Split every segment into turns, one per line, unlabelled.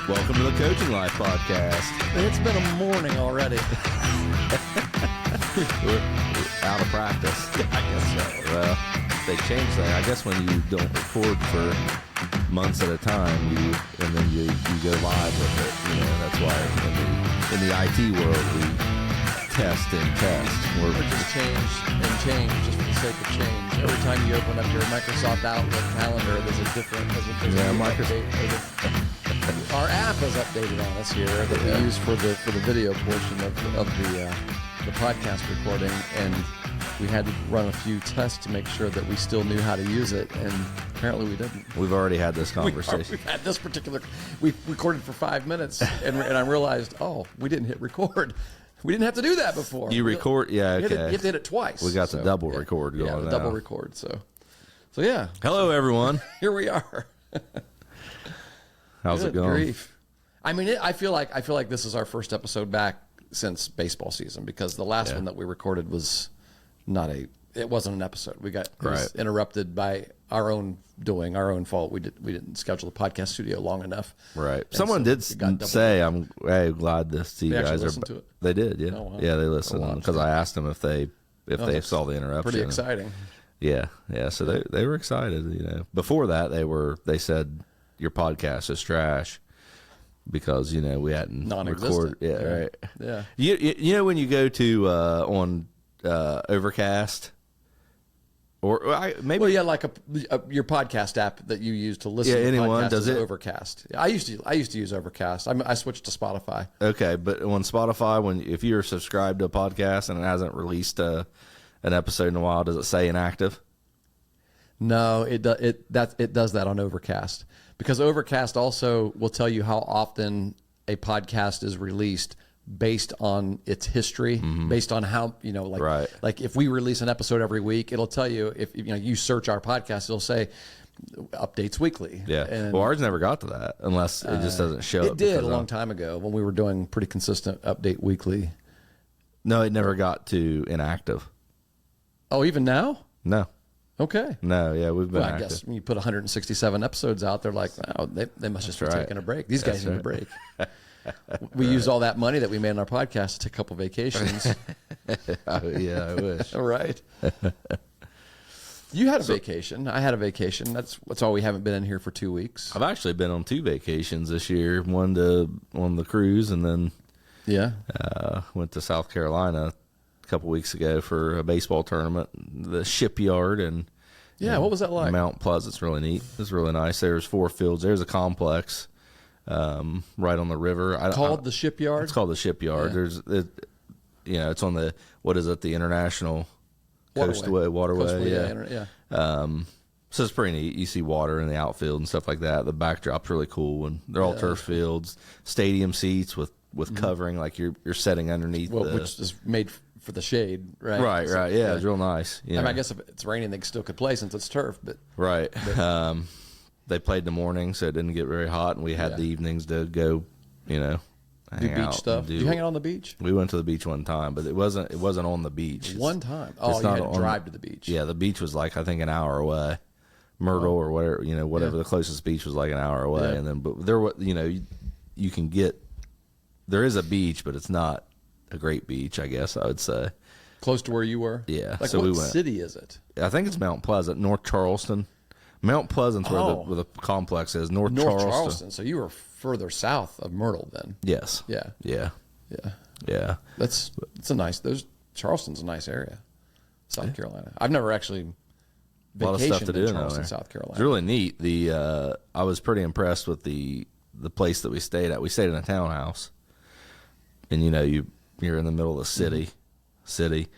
Welcome to the Coaching Life Podcast.
It's been a morning already.
We're out of practice.
Yeah, I guess so.
Well, they changed that. I guess when you don't record for months at a time, you go live with it. You know, that's why in the IT world we test and test.
Or just change and change just for the sake of change. Every time you open up your Microsoft Outlook calendar, there's a different. Our app is updated on us here that we use for the video portion of the podcast recording, and we had to run a few tests to make sure that we still knew how to use it, and apparently we didn't.
We've already had this conversation.
We've had this we recorded for 5 minutes, and I realized, we didn't hit record. We didn't have to do that before.
You record, yeah, okay.
You have to hit it twice.
We got the double record going now.
Yeah, the double record. So yeah.
Hello, everyone.
Here we are.
How's it going?
Grief. I mean, I feel like this is our first episode back since baseball season, because the last one that we recorded was it wasn't an episode. It was interrupted by our own doing, our own fault. We didn't schedule the podcast studio long enough.
Right. Someone did say, I'm glad to see you guys are.
To it?
They did, yeah.
Oh, wow.
Yeah, they listened because I asked them if they saw the interruption.
Pretty exciting.
Yeah. So they were excited. You know, before that they said your podcast is trash because we hadn't recorded. Yeah, right.
Yeah.
You know when you go to on Overcast. Or maybe
like your podcast app that you use to listen.
Yeah,
to
anyone
podcasts
does
is
it?
Overcast. I used to use Overcast. I switched to Spotify.
Okay, but on Spotify, if you're subscribed to a podcast and it hasn't released an episode in a while, does it say inactive?
No, it does that on Overcast, because Overcast also will tell you how often a podcast is released based on its history, based on how, like if we release an episode every week, it'll tell you, if you search our podcast, it'll say updates weekly.
Yeah. And well, ours never got to that unless it just doesn't show up.
It did a long time ago when we were doing pretty consistent update weekly.
No, it never got to inactive.
Oh, even now?
No.
Okay.
No, yeah, we've been active.
I guess when you put 167 episodes out, they're like, they must just be taking a break. These guys need a break. We used all that money that we made on our podcast to take a couple vacations.
Yeah, I wish.
All right. You had a vacation. I had a vacation. That's all we haven't been in here for 2 weeks.
I've actually been on 2 vacations this year. One on the cruise, and then went to South Carolina a couple weeks ago for a baseball tournament. The Shipyard and
what was that like?
Mount Pleasant's really neat. It's really nice. There's 4 fields. There's a complex. Right on the river.
Called the Shipyard?
It's called the Shipyard.
Yeah.
It's on the, the International Waterway.
Yeah.
So it's pretty neat. You see water in the outfield and stuff like that. The backdrop's really cool, and they're all turf fields, stadium seats with covering, like you're sitting underneath.
Which is made for the shade, right?
Right. Yeah, it's real nice.
I mean, I guess if it's raining, they still could play since it's turf, but
right. They played in the morning, so it didn't get very hot, and we had the evenings to go,
do beach stuff. Did you hang out on the beach?
We went to the beach one time, but it wasn't on the beach.
One time? Oh, you had to drive to the beach.
Yeah, the beach was like, I think, an hour away. Myrtle or whatever, the closest beach was like an hour away. Yeah. And then, but there, you can get, there is a beach, but it's not a great beach, I guess I would say.
Close to where you were?
Yeah.
Like, so what city is it?
I think it's Mount Pleasant, North Charleston. Mount Pleasant's where the complex is. North Charleston.
So you were further south of Myrtle then.
Yes.
Yeah. That's a nice. Charleston's a nice area. South Carolina. I've never actually vacationed in Charleston, South Carolina.
It's really neat. I was pretty impressed with the place that we stayed at. We stayed in a townhouse, and you're in the middle of the city,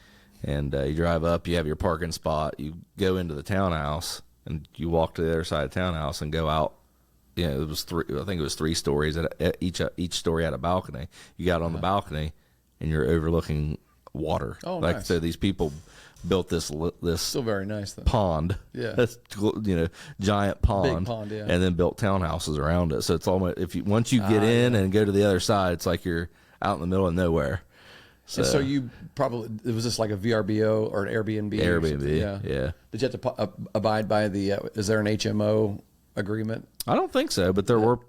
and you drive up. You have your parking spot. You go into the townhouse. And you walk to the other side of the townhouse and go out. It was 3. I think it was 3 stories. Each story had a balcony. You got on the balcony, and you're overlooking water.
Oh, nice.
So these people built this
still very nice though.
Pond.
Yeah.
That's giant pond.
Big pond. Yeah.
And then built townhouses around it. So it's almost once you get in and go to the other side, it's like you're out in the middle of nowhere.
So you probably, was this like a VRBO or an Airbnb?
Airbnb, yeah.
Did you have to abide by is there an HMO agreement?
I don't think so, but there were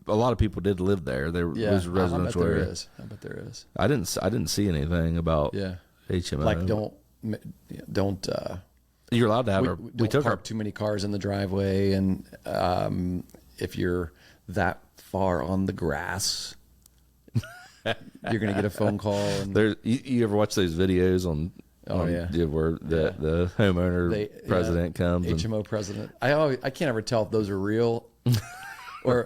a lot of people did live there. There was a residential area.
I bet there is.
I didn't see anything about HMO.
Like don't.
You're allowed to have
we took park too many cars in the driveway, and if you're that far on the grass, you're gonna get a phone call. And
you ever watch those videos on? Where the homeowner president comes.
HMO president. I can't ever tell if those are real, or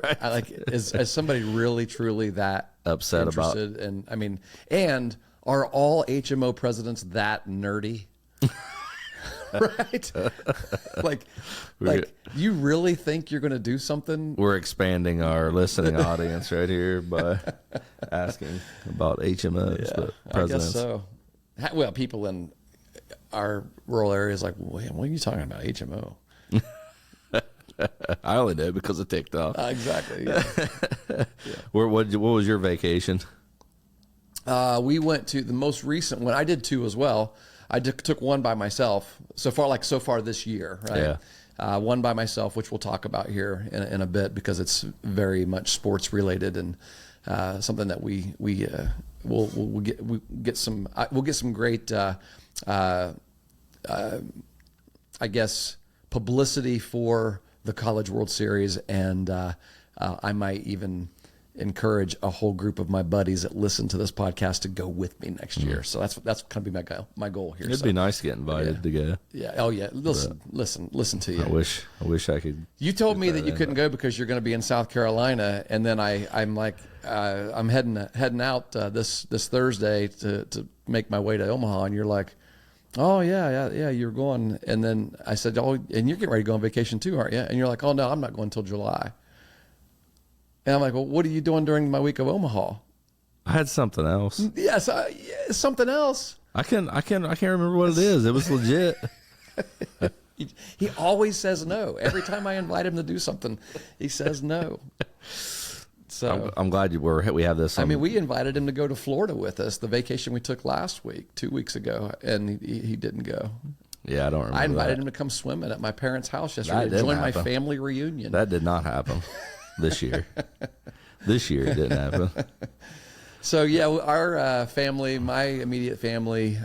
is somebody really truly that
upset
interested?
About?
And I mean, and are all HMO presidents that nerdy? Right? like you really think you're going to do something?
We're expanding our listening audience right here by asking about HMOs, but presidents.
I guess so. Well, people in our rural areas like, what are you talking about, HMO?
I only know because of TikTok.
Exactly. Yeah.
What was your vacation?
We went to the most recent one. I did two as well. I took one by myself so far this year, right? Yeah. One by myself, which we'll talk about here in a bit because it's very much sports related and something that we'll get some great I guess publicity for the College World Series, and I might even encourage a whole group of my buddies that listen to this podcast to go with me next year. So that's going to be my goal here.
It'd be nice to get invited to go.
Yeah. Oh yeah. Listen to you.
I wish I could.
You told me that you couldn't go because you're going to be in South Carolina, and then I'm like, I'm heading out this Thursday to make my way to Omaha, and you're like, oh yeah, you're going. And then I said, oh, and you're getting ready to go on vacation too, aren't you? And you're like, oh no, I'm not going until July. And I'm like, well, what are you doing during my week of Omaha?
I had something else.
Yes, something else.
I can't remember what it is. It was legit.
He always says no. Every time I invite him to do something, he says no. So
I'm glad we have this.
I mean, we invited him to go to Florida with us, the vacation we took last week, 2 weeks ago, and he didn't go.
Yeah, I don't remember.
I invited him to come swimming at my parents' house yesterday to join my family reunion.
That did not happen this year. This year it didn't happen.
So yeah, our family, my immediate family,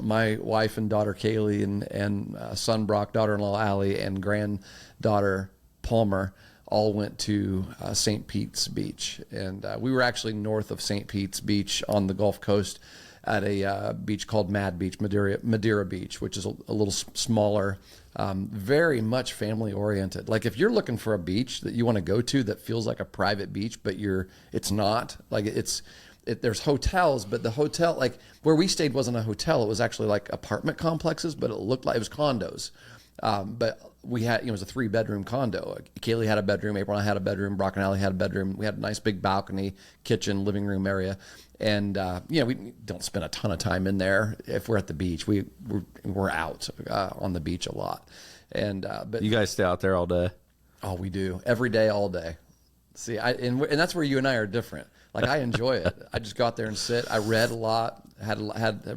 my wife and daughter Kaylee, and son Brock, daughter-in-law Allie, and granddaughter Palmer all went to St. Pete's Beach, and we were actually north of St. Pete's Beach on the Gulf Coast at a beach called Mad Beach, Madeira Beach, which is a little smaller, very much family oriented. Like if you're looking for a beach that you want to go to that feels like a private beach, but it's not like there's hotels, but the hotel, like where we stayed wasn't a hotel. It was actually like apartment complexes, but it looked like it was condos. But we had, it was a 3-bedroom condo. Kaylee had a bedroom, April and I had a bedroom, Brock and Allie had a bedroom. We had a nice big balcony, kitchen, living room area. And, we don't spend a ton of time in there. If we're at the beach, we're out on the beach a lot. And, but
you guys stay out there all day?
Oh, we do. Every day, all day. See, and that's where you and I are different. Like I enjoy it. I just go out there and sit. I read a lot, had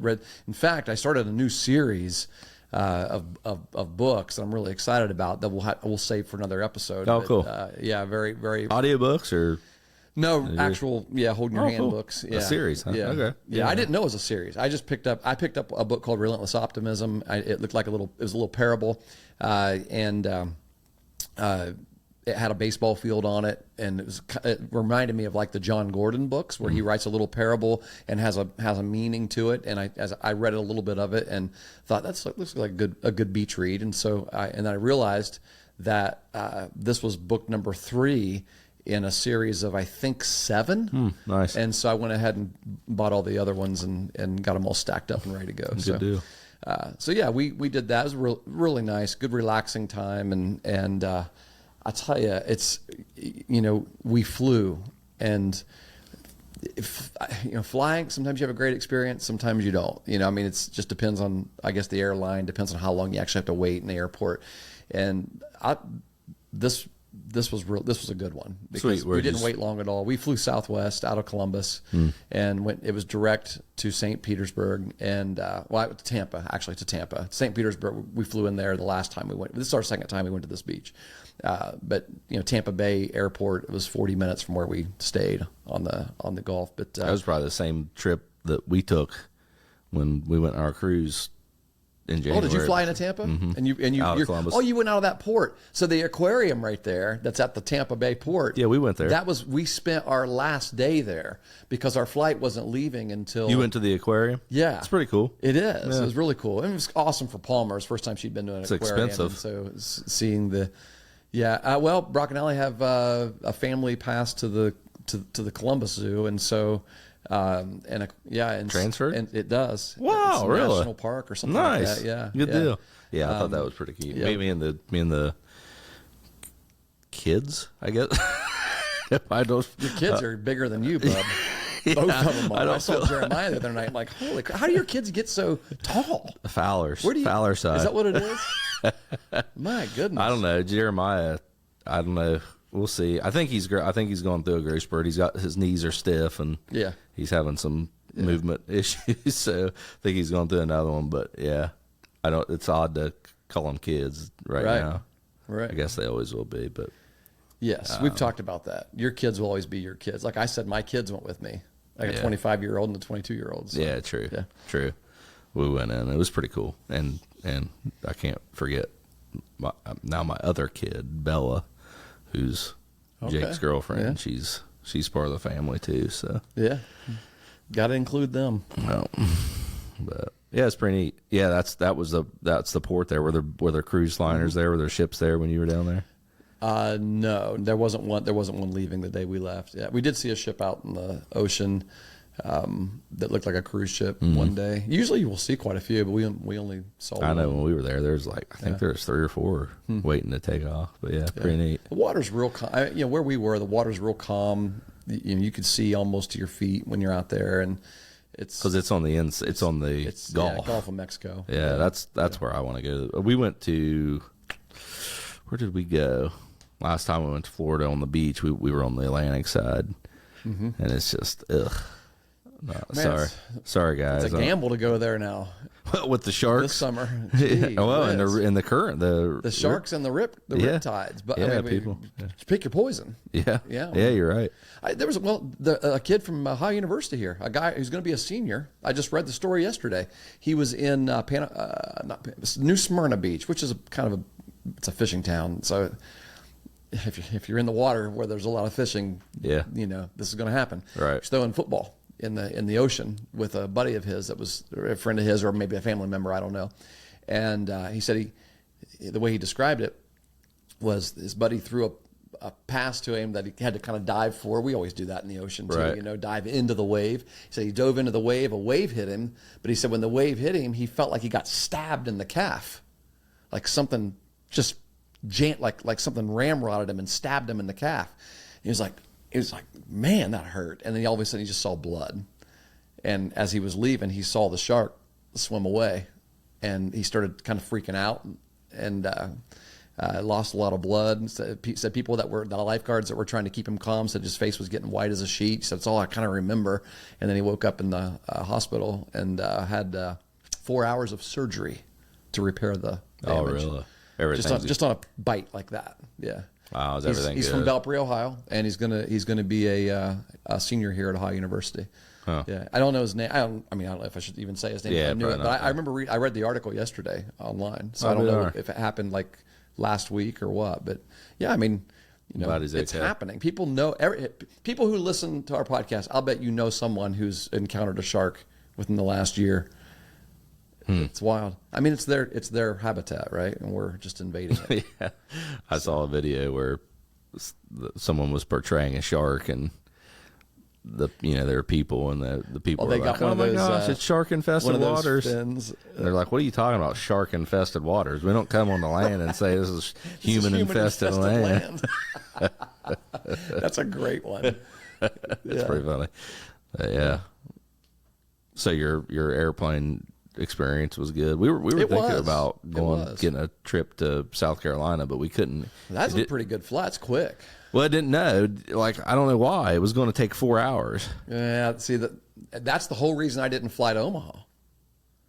read. In fact, I started a new series of books that I'm really excited about that we'll save for another episode.
Oh, cool.
Yeah, very, very.
Audiobooks or?
No, actual, holding your hand
cool.
books. Yeah.
A series, huh?
Yeah.
Okay.
Yeah, I didn't know it was a series. I picked up a book called Relentless Optimism. It looked like it was a little parable, and it had a baseball field on it, and it reminded me of like the John Gordon books where he writes a little parable and has a meaning to it. And I read a little bit of it and thought looks like a good beach read. And so I realized that this was book number 3 in a series of I think 7.
Nice.
And so I went ahead and bought all the other ones and got them all stacked up and ready to go.
Good deal.
So yeah, we did that. It was really nice, good relaxing time, and I tell you, it's, we flew, and flying, sometimes you have a great experience, sometimes you don't. It just depends on, I guess, the airline, depends on how long you actually have to wait in the airport. And this this was a good one because
Sweet.
we didn't wait long at all. We flew Southwest out of Columbus and it was direct to St. Petersburg and to Tampa. St. Petersburg, we flew in there the last time we went. This is our second time we went to this beach. But Tampa Bay Airport, it was 40 minutes from where we stayed on the Gulf. But
that was probably the same trip that we took when we went on our cruise in January.
Oh, did you fly into Tampa? And you went out of that port. So the aquarium right there, that's at the Tampa Bay port.
Yeah, we went there.
We spent our last day there because our flight wasn't leaving until.
You went to the aquarium?
Yeah,
it's pretty cool.
It is. Yeah. It was really cool. And it was awesome for Palmer. It's the first time she'd been to an aquarium.
It's expensive.
So seeing the, well, Brock and Allie have a family pass to the Columbus Zoo, and so. And
transferred,
and it does.
Wow,
it's
really?
National Park or something
nice.
like that. Yeah,
good deal. Yeah, I thought that was pretty cute.
Yeah.
Me and the kids, I guess. I don't.
Your kids are bigger than you, bub. Both of them are. I saw Jeremiah the other night. I'm like, holy crap! How do your kids get so tall?
Fowler side.
Is that what it is? My goodness.
I don't know, Jeremiah. I don't know. We'll see. I think he's going through a growth spurt. His knees are stiff and he's having some movement issues. So I think he's going through another one. But yeah, it's odd to call them kids right now.
Right.
I guess they always will be. But
yes, we've talked about that. Your kids will always be your kids. Like I said, my kids went with me. Like a 25-year-old and a 22-year-old. So.
Yeah, true. Yeah. True. We went in. It was pretty cool. And I can't forget my other kid, Bella, who's Jake's girlfriend. Yeah. She's part of the family too. So
yeah, got to include them.
Well, but yeah, it's pretty neat. Yeah, that's the port there. Were there cruise liners there? Were there ships there when you were down there?
No, there wasn't one. There wasn't one leaving the day we left. Yeah, we did see a ship out in the ocean that looked like a cruise ship one day. Usually you will see quite a few, but we only saw one.
I know when we were there, there's I think there's 3 or 4 waiting to take off. But yeah, pretty neat.
The water's real calm. Where we were, the water's real calm. You could see almost to your feet when you're out there, and it's
because it's on the Gulf.
Yeah, Gulf of Mexico.
Yeah, that's where I want to go. We went to, where did we go? Last time we went to Florida on the beach, we were on the Atlantic side, and it's just ugh. No,
Man,
sorry guys.
It's a gamble to go there now.
With the sharks
this summer. Gee,
well, in the current, the
sharks and the rip tides. But
people
pick your poison.
Yeah, you're right.
There was a kid from Ohio University here, a guy who's going to be a senior. I just read the story yesterday. He was in New Smyrna Beach, which is it's a fishing town. So if you're in the water where there's a lot of fishing, this is going to happen.
Right.
He's throwing football in the ocean with a buddy of his that was a friend of his or maybe a family member, I don't know. And he said the way he described it was his buddy threw a pass to him that he had to kind of dive for. We always do that in the ocean too,
right.
Dive into the wave. He said he dove into the wave, a wave hit him, but he said when the wave hit him, he felt like he got stabbed in the calf. Like something just like something ramrodded him and stabbed him in the calf. He was like, man, that hurt. And then all of a sudden he just saw blood. And as he was leaving, he saw the shark swim away. And he started kind of freaking out and lost a lot of blood. Said people the lifeguards that were trying to keep him calm said his face was getting white as a sheet. He said, that's all I kind of remember. And then he woke up in the hospital and had 4 hours of surgery to repair the damage.
Oh, really?
Just on a bite like that. Yeah.
Wow, is everything
he's
good?
From Belpre, Ohio, and he's gonna be a senior here at Ohio University.
Huh.
Yeah, I don't know his name. I don't know if I should even say his name.
Yeah,
I knew it, but I
remember.
I read the article yesterday online, so I don't know if it happened like last week or what. But yeah, I mean, it's happening. People know. People who listen to our podcast, I'll bet someone who's encountered a shark within the last year. It's wild. I mean, it's their habitat, right? And we're just invading it.
Yeah. I saw a video where someone was portraying a shark, and there were people, and the people were like, "Oh my gosh, it's shark infested waters." And they're like, "What are you talking about? Shark infested waters? We don't come on the land and say this is human infested land."
That's a great one.
It's pretty funny. Yeah. So your airplane experience was good. We were thinking about getting a trip to South Carolina, but we couldn't.
That's a pretty good flight. It's quick.
Well, I didn't know. Like, I don't know why it was going to take 4 hours.
Yeah. See, that's the whole reason I didn't fly to Omaha.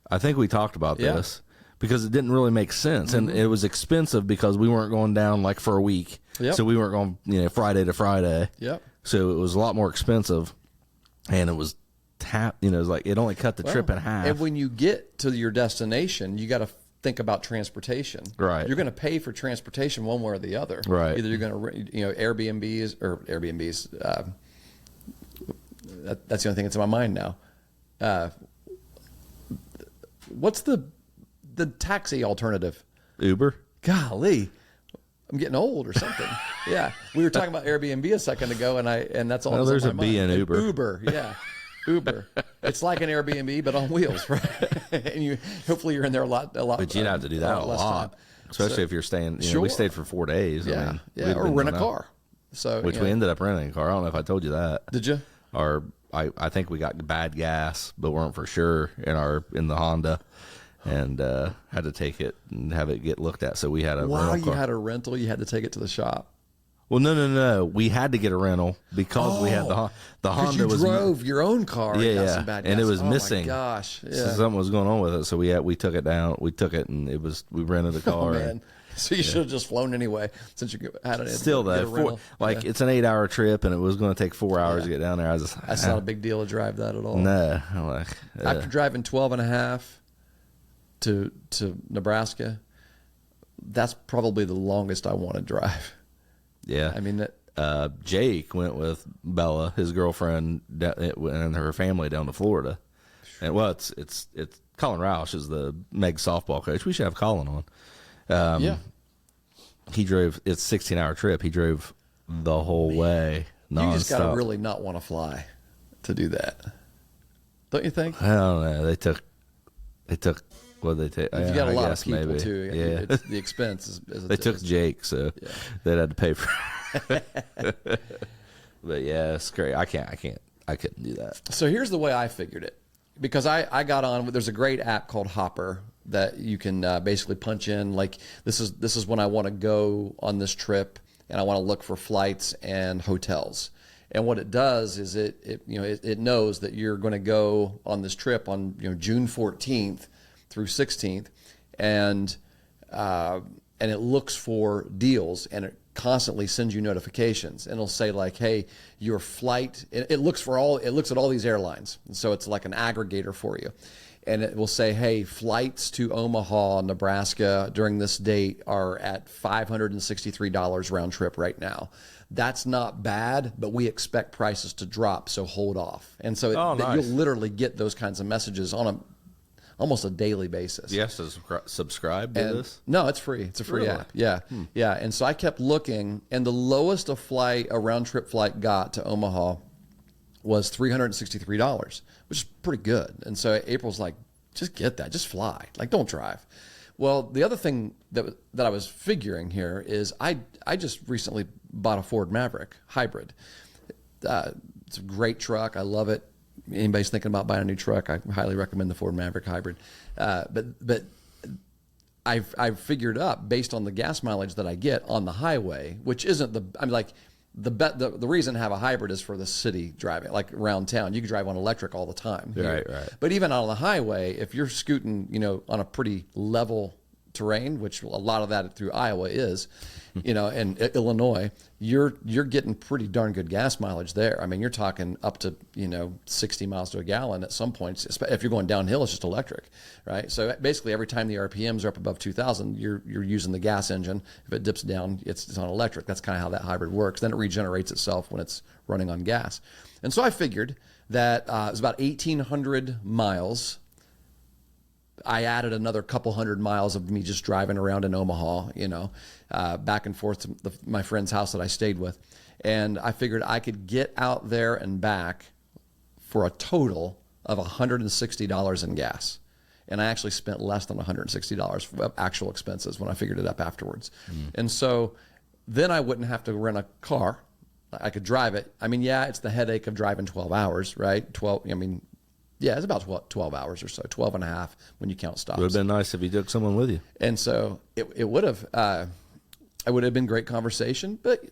I think we talked about this because it didn't really make sense, and it was expensive because we weren't going down like for a week.
Yep.
So we weren't going, Friday to Friday.
Yep.
So it was a lot more expensive, and it was it was like it only cut the trip in half.
And when you get to your destination, you got to think about transportation.
Right.
You're going to pay for transportation one way or the other.
Right.
Either you're going to, Airbnbs. That's the only thing that's in my mind now. What's the taxi alternative?
Uber.
Golly, I'm getting old or something. Yeah, we were talking about Airbnb a second ago, and that's all.
No, there's a B in Uber.
Uber, yeah. Uber. It's like an Airbnb, but on wheels, right? And hopefully you're in there a lot.
But you'd have to do that a lot, especially if you're staying.
Sure.
We stayed for 4 days.
Yeah, or rent a car. So
we ended up renting a car. I don't know if I told you that.
Did you?
Or I think we got bad gas, but weren't for sure in the Honda, and had to take it and have it get looked at. So we had a rental car.
You had a rental. You had to take it to the shop.
Well, no. We had to get a rental because we had the Honda.
You drove your own car.
Yeah, and it was missing.
Oh my gosh! Yeah.
So something was going on with it. So we took it down. We took it, and we rented a car.
Oh man! So you should have just flown anyway, since you had it.
Still though, it's an 8-hour trip, and it was going to take 4 hours to get down there.
That's not a big deal to drive that at all.
No,
after driving 12 and a half to Nebraska, that's probably the longest I want to drive.
Yeah,
I mean,
Jake went with Bella, his girlfriend, and her family down to Florida. And it's Colin Roush is the Meg softball coach. We should have Colin on. He drove. It's a 16-hour trip. He drove the whole way.
You just got to really not want to fly to do that, don't you think?
I don't know. They took. What did they take?
You got a lot of people
maybe.
too.
Yeah,
the expense is
they took Jake, so they had to pay for it. But yeah, it's great. I couldn't do that.
So here's the way I figured it, because I got on. There's a great app called Hopper that you can basically punch in, like, this is when I want to go on this trip, and I want to look for flights and hotels. And what it does is it knows that you're going to go on this trip on June 14th through 16th, and it looks for deals, and it constantly sends you notifications, and it'll say like, hey, your flight, it looks at all these airlines, so it's like an aggregator for you, and it will say, hey, flights to Omaha, Nebraska during this date are at $563 round trip right now. That's not bad, but we expect prices to drop, so hold off. And so
nice.
You'll literally get those kinds of messages on almost a daily basis.
Yes, subscribe to this?
No, it's free. It's a free app. Yeah. Yeah. And so I kept looking, and the lowest a round trip flight got to Omaha was $363, which is pretty good. And so April's like, just get that. Just fly. Like, don't drive. Well, the other thing that I was figuring here is I just recently bought a Ford Maverick hybrid. It's a great truck. I love it. Anybody's thinking about buying a new truck, I highly recommend the Ford Maverick hybrid. But I've figured up, based on the gas mileage that I get on the highway, which isn't the reason to have a hybrid is for the city driving, like around town. You can drive on electric all the time.
Right.
But even on the highway, if you're scooting, on a pretty level terrain, which a lot of that through Iowa is, and Illinois, you're getting pretty darn good gas mileage there. I mean, you're talking up to 60 miles to a gallon at some points. If you're going downhill, it's just electric, right? So basically, every time the RPMs are up above 2,000, you're using the gas engine. If it dips down, it's on electric. That's kind of how that hybrid works. Then it regenerates itself when it's running on gas. And so I figured that it was about 1,800 miles. I added another couple hundred miles of me just driving around in Omaha, back and forth to my friend's house that I stayed with. And I figured I could get out there and back for a total of $160 in gas. And I actually spent less than $160 of actual expenses when I figured it up afterwards. And so then I wouldn't have to rent a car. I could drive it. I mean, yeah, it's the headache of driving 12 hours, right? Yeah, it's about 12 hours or so, 12 and a half when you count stops.
It would have been nice if you took someone with you.
And so it would have, it would have been great conversation. But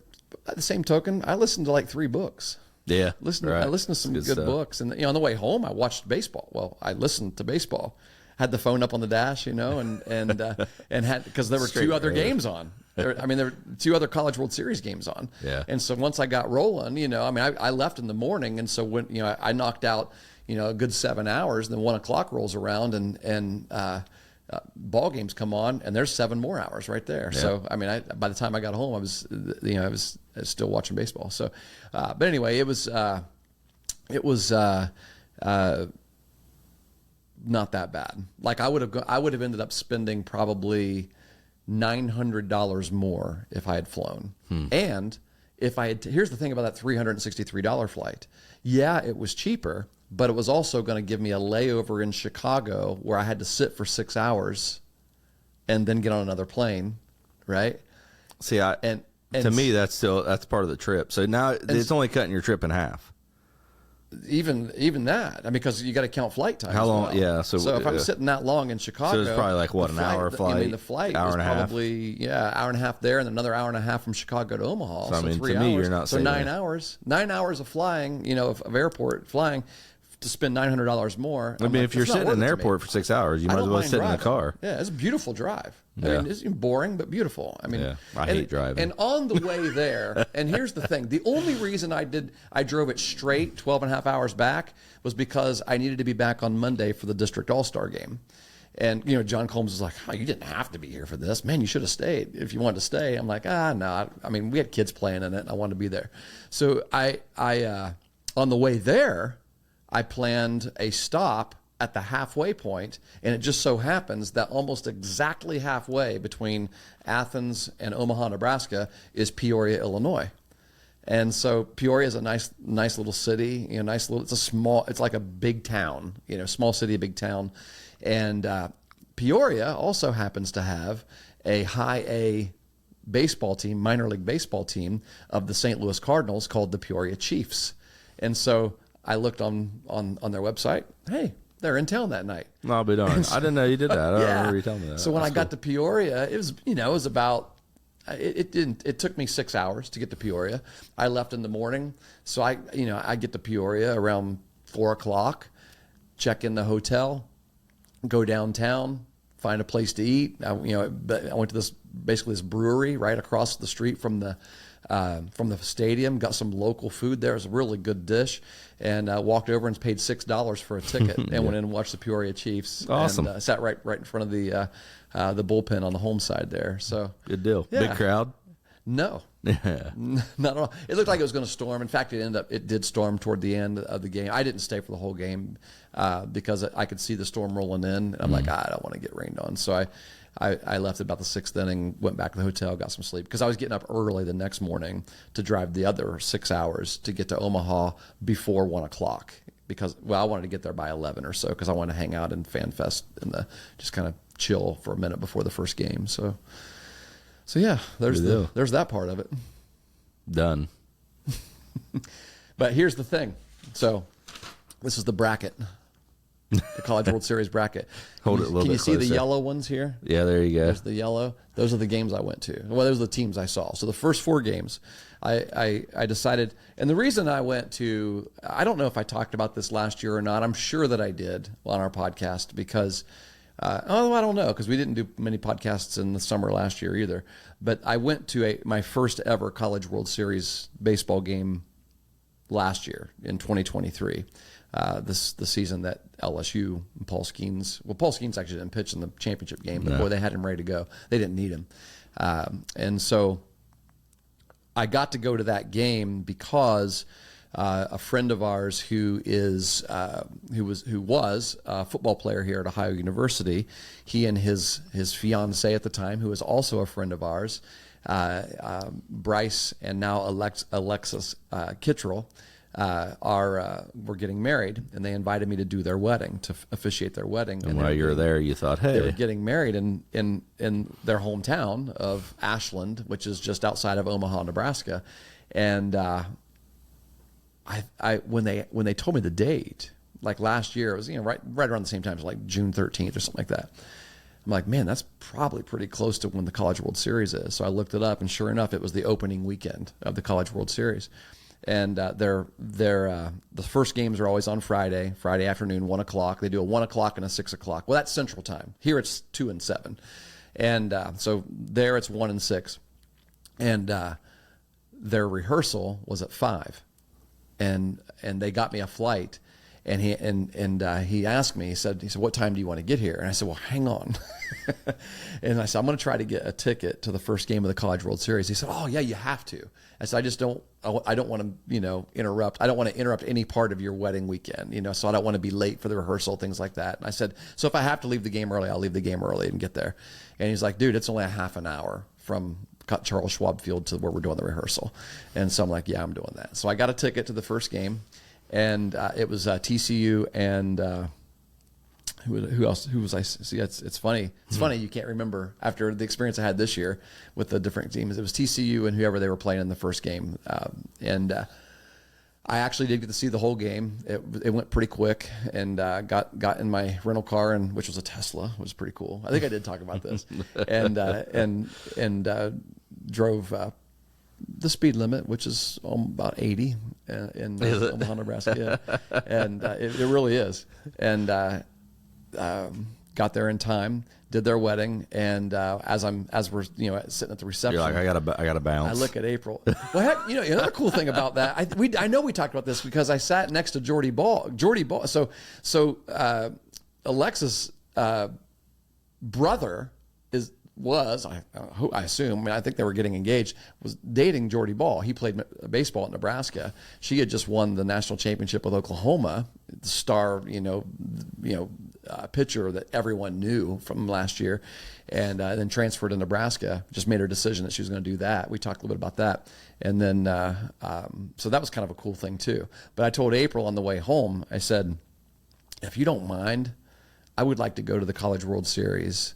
by the same token, I listened to like 3 books.
Yeah.
I listened to some good books. And, on the way home, I watched baseball. Well, I listened to baseball. Had the phone up on the dash, and had, because there were 2 other games on. There were 2 other College World Series games on.
Yeah.
And so once I got rolling, I left in the morning. And so when, I knocked out, a good 7 hours, and then 1 o'clock rolls around and ball games come on, and there's 7 more hours right there. Yeah. So, by the time I got home, I was still watching baseball. So, but anyway, it was not that bad. Like I would have ended up spending probably $900 more if I had flown. And if I had, here's the thing about that $363 flight. Yeah, it was cheaper, but it was also going to give me a layover in Chicago where I had to sit for 6 hours and then get on another plane. Right.
See, to me, that's part of the trip. So now it's only cutting your trip in half.
Even that, because you got to count flight time.
How long?
Well.
Yeah. So
if I'm sitting that long in Chicago,
so it's probably like what, an hour flight?
The flight
hour
is
and
probably hour and a half there, and another hour and a half from Chicago to Omaha.
So
3
to
hours.
me, you're not.
So 9 hours. 9 hours of flying. Of airport flying to spend $900 more.
If you're sitting in the airport for 6 hours, you might as well sit in the car.
Yeah, it's a beautiful drive.
Yeah.
It's boring but beautiful.
I hate driving.
And on the way there, and here's the thing: the only reason I drove it straight 12 and a half hours back was because I needed to be back on Monday for the district all-star game. And John Combs was like, "Oh, you didn't have to be here for this, man. You should have stayed if you wanted to stay." I'm like, no. We had kids playing in it, and I wanted to be there. So I on the way there, I planned a stop at the halfway point, and it just so happens that almost exactly halfway between Athens and Omaha, Nebraska, is Peoria, Illinois. And so Peoria is a nice little city. It's like a big town. Small city, big town, and Peoria also happens to have a high A baseball team, minor league baseball team of the St. Louis Cardinals called the Peoria Chiefs. And so I looked on their website. Hey, they're in town that night.
I'll be darned. I didn't know you did that. I don't remember you telling me that.
So when I got to Peoria, it was about, it took me 6 hours to get to Peoria. I left in the morning. So I get to Peoria around 4 o'clock, check in the hotel, go downtown, find a place to eat. I went to this brewery right across the street from the stadium, got some local food there. It was a really good dish, and walked over and paid $6 for a ticket and went in and watched the Peoria Chiefs.
Awesome.
And sat right in front of the bullpen on the home side there. So
good deal.
Yeah.
Big crowd?
No.
Yeah.
Not at all. It looked like it was going to storm. In fact, it did storm toward the end of the game. I didn't stay for the whole game because I could see the storm rolling in. And I'm like, I don't want to get rained on. So I left about the 6th inning, went back to the hotel, got some sleep, because I was getting up early the next morning to drive the other 6 hours to get to Omaha before 1 o'clock. Because, I wanted to get there by 11 or so because I wanted to hang out in Fan Fest and just kind of chill for a minute before the first game. So yeah, there's that part of it.
Done.
But here's the thing. So this is the bracket. The College World Series bracket.
Hold it a little bit
Can you see
closer.
the yellow ones here?
Yeah, there you go.
There's the yellow. Those are the games I went to. Well, those are the teams I saw. So the first 4 games, I decided, and the reason I went to, I don't know if I talked about this last year or not. I'm sure that I did on our podcast because, I don't know, because we didn't do many podcasts in the summer last year either. But I went to my first ever College World Series baseball game last year in 2023. The season that LSU and Paul Skeens actually didn't pitch in the championship game, but boy, they had him ready to go. They didn't need him, and so I got to go to that game because a friend of ours who was a football player here at Ohio University, he and his fiancee at the time, who was also a friend of ours, Bryce and now Alexis Kittrell. Were getting married, and they invited me to do their wedding, to officiate their wedding.
And while you were there, you thought, hey.
They were getting married in their hometown of Ashland, which is just outside of Omaha, Nebraska. And when they told me the date, like last year, it was, right around the same time, like June 13th or something like that. I'm like, man, that's probably pretty close to when the College World Series is. So I looked it up, and sure enough, it was the opening weekend of the College World Series. And the first games are always on Friday afternoon, 1 o'clock. They do a 1 o'clock and a 6 o'clock. Well, that's Central Time. Here it's 2 and 7. And so there it's 1 and 6. And their rehearsal was at 5. And they got me a flight. And he asked me, he said, what time do you want to get here? And I said, well, hang on. And I said, I'm going to try to get a ticket to the first game of the College World Series. He said, oh yeah, you have to. I said, I don't want to, interrupt. I don't want to interrupt any part of your wedding weekend, so I don't want to be late for the rehearsal, things like that. And I said, so if I have to leave the game early, I'll leave the game early and get there. And he's like, dude, it's only a half an hour from Charles Schwab Field to where we're doing the rehearsal. And so I'm like, yeah, I'm doing that. So I got a ticket to the first game. And it was TCU and who else? Who was I? See, it's funny. It's funny you can't remember after the experience I had this year with the different teams. It was TCU and whoever they were playing in the first game. And I actually did get to see the whole game. It went pretty quick, and got in my rental car, and which was a Tesla. It was pretty cool. I think I did talk about this, and drove. The speed limit, which is about 80 in Omaha, Nebraska. Yeah. And it really is. And got there in time, did their wedding, and as we're sitting at the reception,
you're like, I gotta bounce.
I look at April. Well, heck, another cool thing about that, I know we talked about this because I sat next to Jordy Ball. So Alexa's brother I assume, I think they were getting engaged, was dating Jordy Ball. He played baseball at Nebraska. She had just won the national championship with Oklahoma, the star, pitcher that everyone knew from last year, and then transferred to Nebraska. Just made her decision that she was going to do that. We talked a little bit about that. And then, so that was kind of a cool thing too. But I told April on the way home, I said, if you don't mind, I would like to go to the College World Series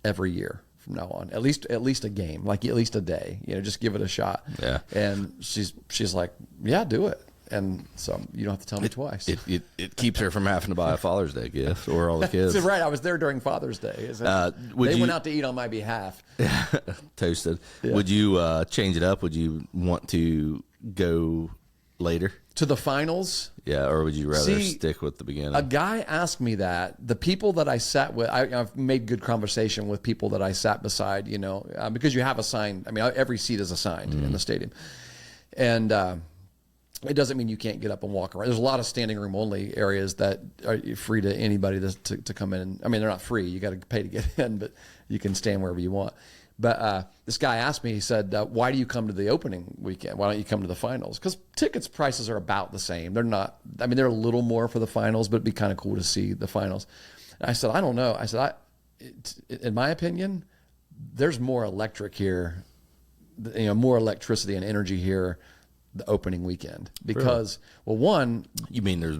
every year from now on, at least a game, like at least a day, just give it a shot.
Yeah.
And she's like, yeah, do it. And so you don't have to tell me twice.
It keeps her from having to buy a Father's Day gift or all the kids.
So, right. I was there during Father's Day. They went out to eat on my behalf.
Toasted.
Yeah.
Would you change it up? Would you want to go later
to the finals?
Yeah, or would you rather stick with the beginning?
A guy asked me that. The people that I sat with, I've made good conversation with people that I sat beside, because you have assigned, every seat is assigned in the stadium. And it doesn't mean you can't get up and walk around. There's a lot of standing room only areas that are free to anybody to come in. They're not free. You got to pay to get in, but you can stand wherever you want. But this guy asked me, he said, why do you come to the opening weekend? Why don't you come to the finals? Because tickets prices are about the same. They're not, they're a little more for the finals, but it'd be kind of cool to see the finals. And I said, I don't know. I said, in my opinion, there's more electric here, more electricity and energy here the opening weekend. Because, well, one.
You mean there's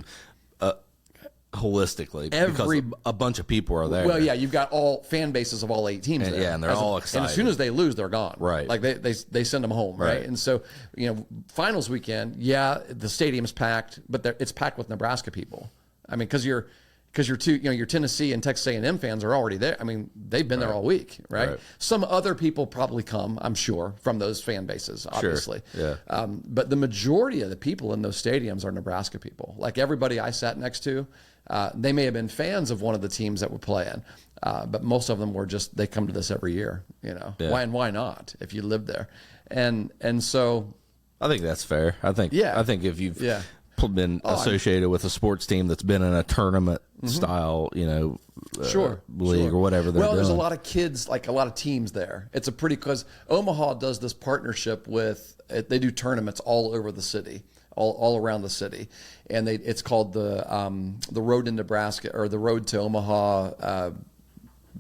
holistically, because a bunch of people are there.
Well, yeah, you've got all fan bases of all 8 teams there.
Yeah, and they're all excited.
And as soon as they lose, they're gone.
Right.
Like they send them home, right? And so, finals weekend, yeah, the stadium's packed, but it's packed with Nebraska people. Because your Tennessee and Texas A&M fans are already there. They've been there all week, right? Some other people probably come, I'm sure, from those fan bases, obviously.
Sure. Yeah.
But the majority of the people in those stadiums are Nebraska people. Like everybody I sat next to, they may have been fans of one of the teams that were playing, but most of them were they come to this every year, Yeah. Why not if you live there? And so
I think that's fair. I think if you've been associated with a sports team that's been in a tournament style, league or whatever they're doing.
There's a lot of kids, like a lot of teams there. It's because Omaha does this partnership with, they do tournaments all over the city. All around the city, and it's called the Road to Nebraska or the Road to Omaha,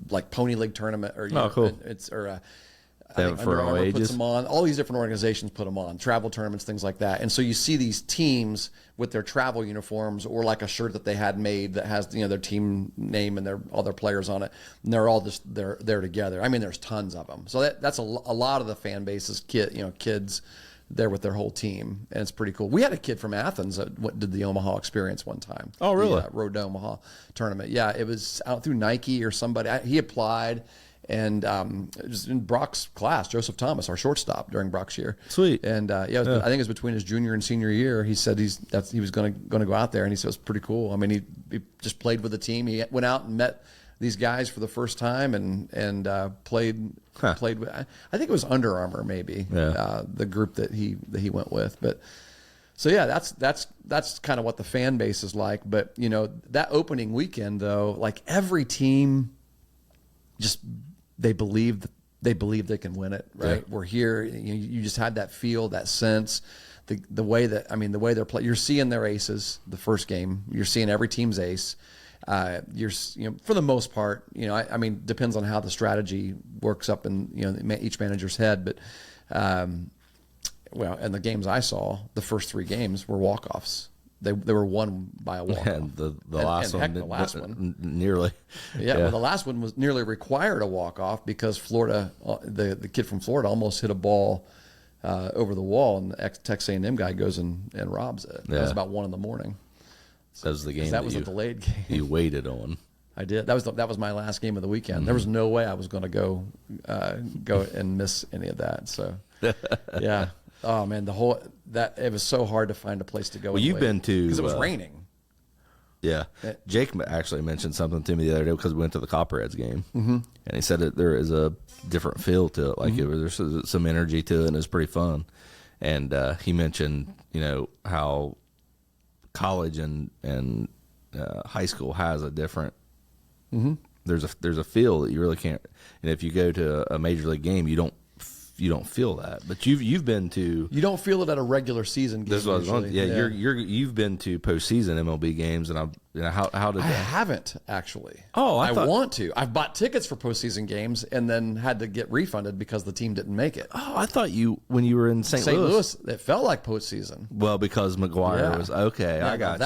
like Pony League tournament, or
cool.
I think
for all ages.
Puts them on. All these different organizations put them on, travel tournaments, things like that. And so you see these teams with their travel uniforms or like a shirt that they had made that has their team name and all their players on it, and they're all they're there together. There's tons of them. So that's a lot of the fan bases, kids. there with their whole team, and it's pretty cool. We had a kid from Athens that did the Omaha experience one time.
Oh, really?
The Road to Omaha tournament. Yeah, it was out through Nike or somebody. He applied, and it was in Brock's class, Joseph Thomas, our shortstop during Brock's year.
Sweet.
And I think it was between his junior and senior year. He said he was going to go out there, and he said it was pretty cool. I mean, he just played with the team. He went out and met these guys for the first time and played with. I think it was Under Armour, maybe.
Yeah.
The group that he went with, but. So yeah, that's kind of what the fan base is like. But that opening weekend though, like every team, just they believe they can win it. Right? Yeah. We're here. You just had that feel, that sense, the way they're playing. You're seeing their aces. The first game, you're seeing every team's ace. You're for the most part, I mean, depends on how the strategy works up in each manager's head, but. Well, and the games I saw, the first 3 games were walk-offs. They were won by a walk-off.
And the last one, nearly.
Yeah, well, the last one was nearly required a walk-off because Florida, the kid from Florida, almost hit a ball over the wall, and the Texas A&M guy goes and robs it. Yeah. That was about 1 a.m.
That was the game.
That was a delayed game.
You waited on.
I did. That was my last game of the weekend. Mm-hmm. There was no way I was going to go and miss any of that. So, yeah. Oh man, it was so hard to find a place to go.
Well, you've been to
because it was raining.
Yeah, Jake actually mentioned something to me the other day because we went to the Copperheads game, and he said that there is a different feel to it. Like there's some energy to it, and it's pretty fun. And he mentioned how college and high school has a different. There's a feel that you really can't. And if you go to a major league game, you don't feel that, but you've been to.
You don't feel it at a regular season game.
This is what I was going. Yeah, you've been to postseason MLB games, and how did that?
I haven't actually.
Oh,
I want to. I've bought tickets for postseason games and then had to get refunded because the team didn't make it.
Oh, I thought when you were in St. Louis,
it felt like postseason.
Well, because McGuire was okay.
Yeah,
I got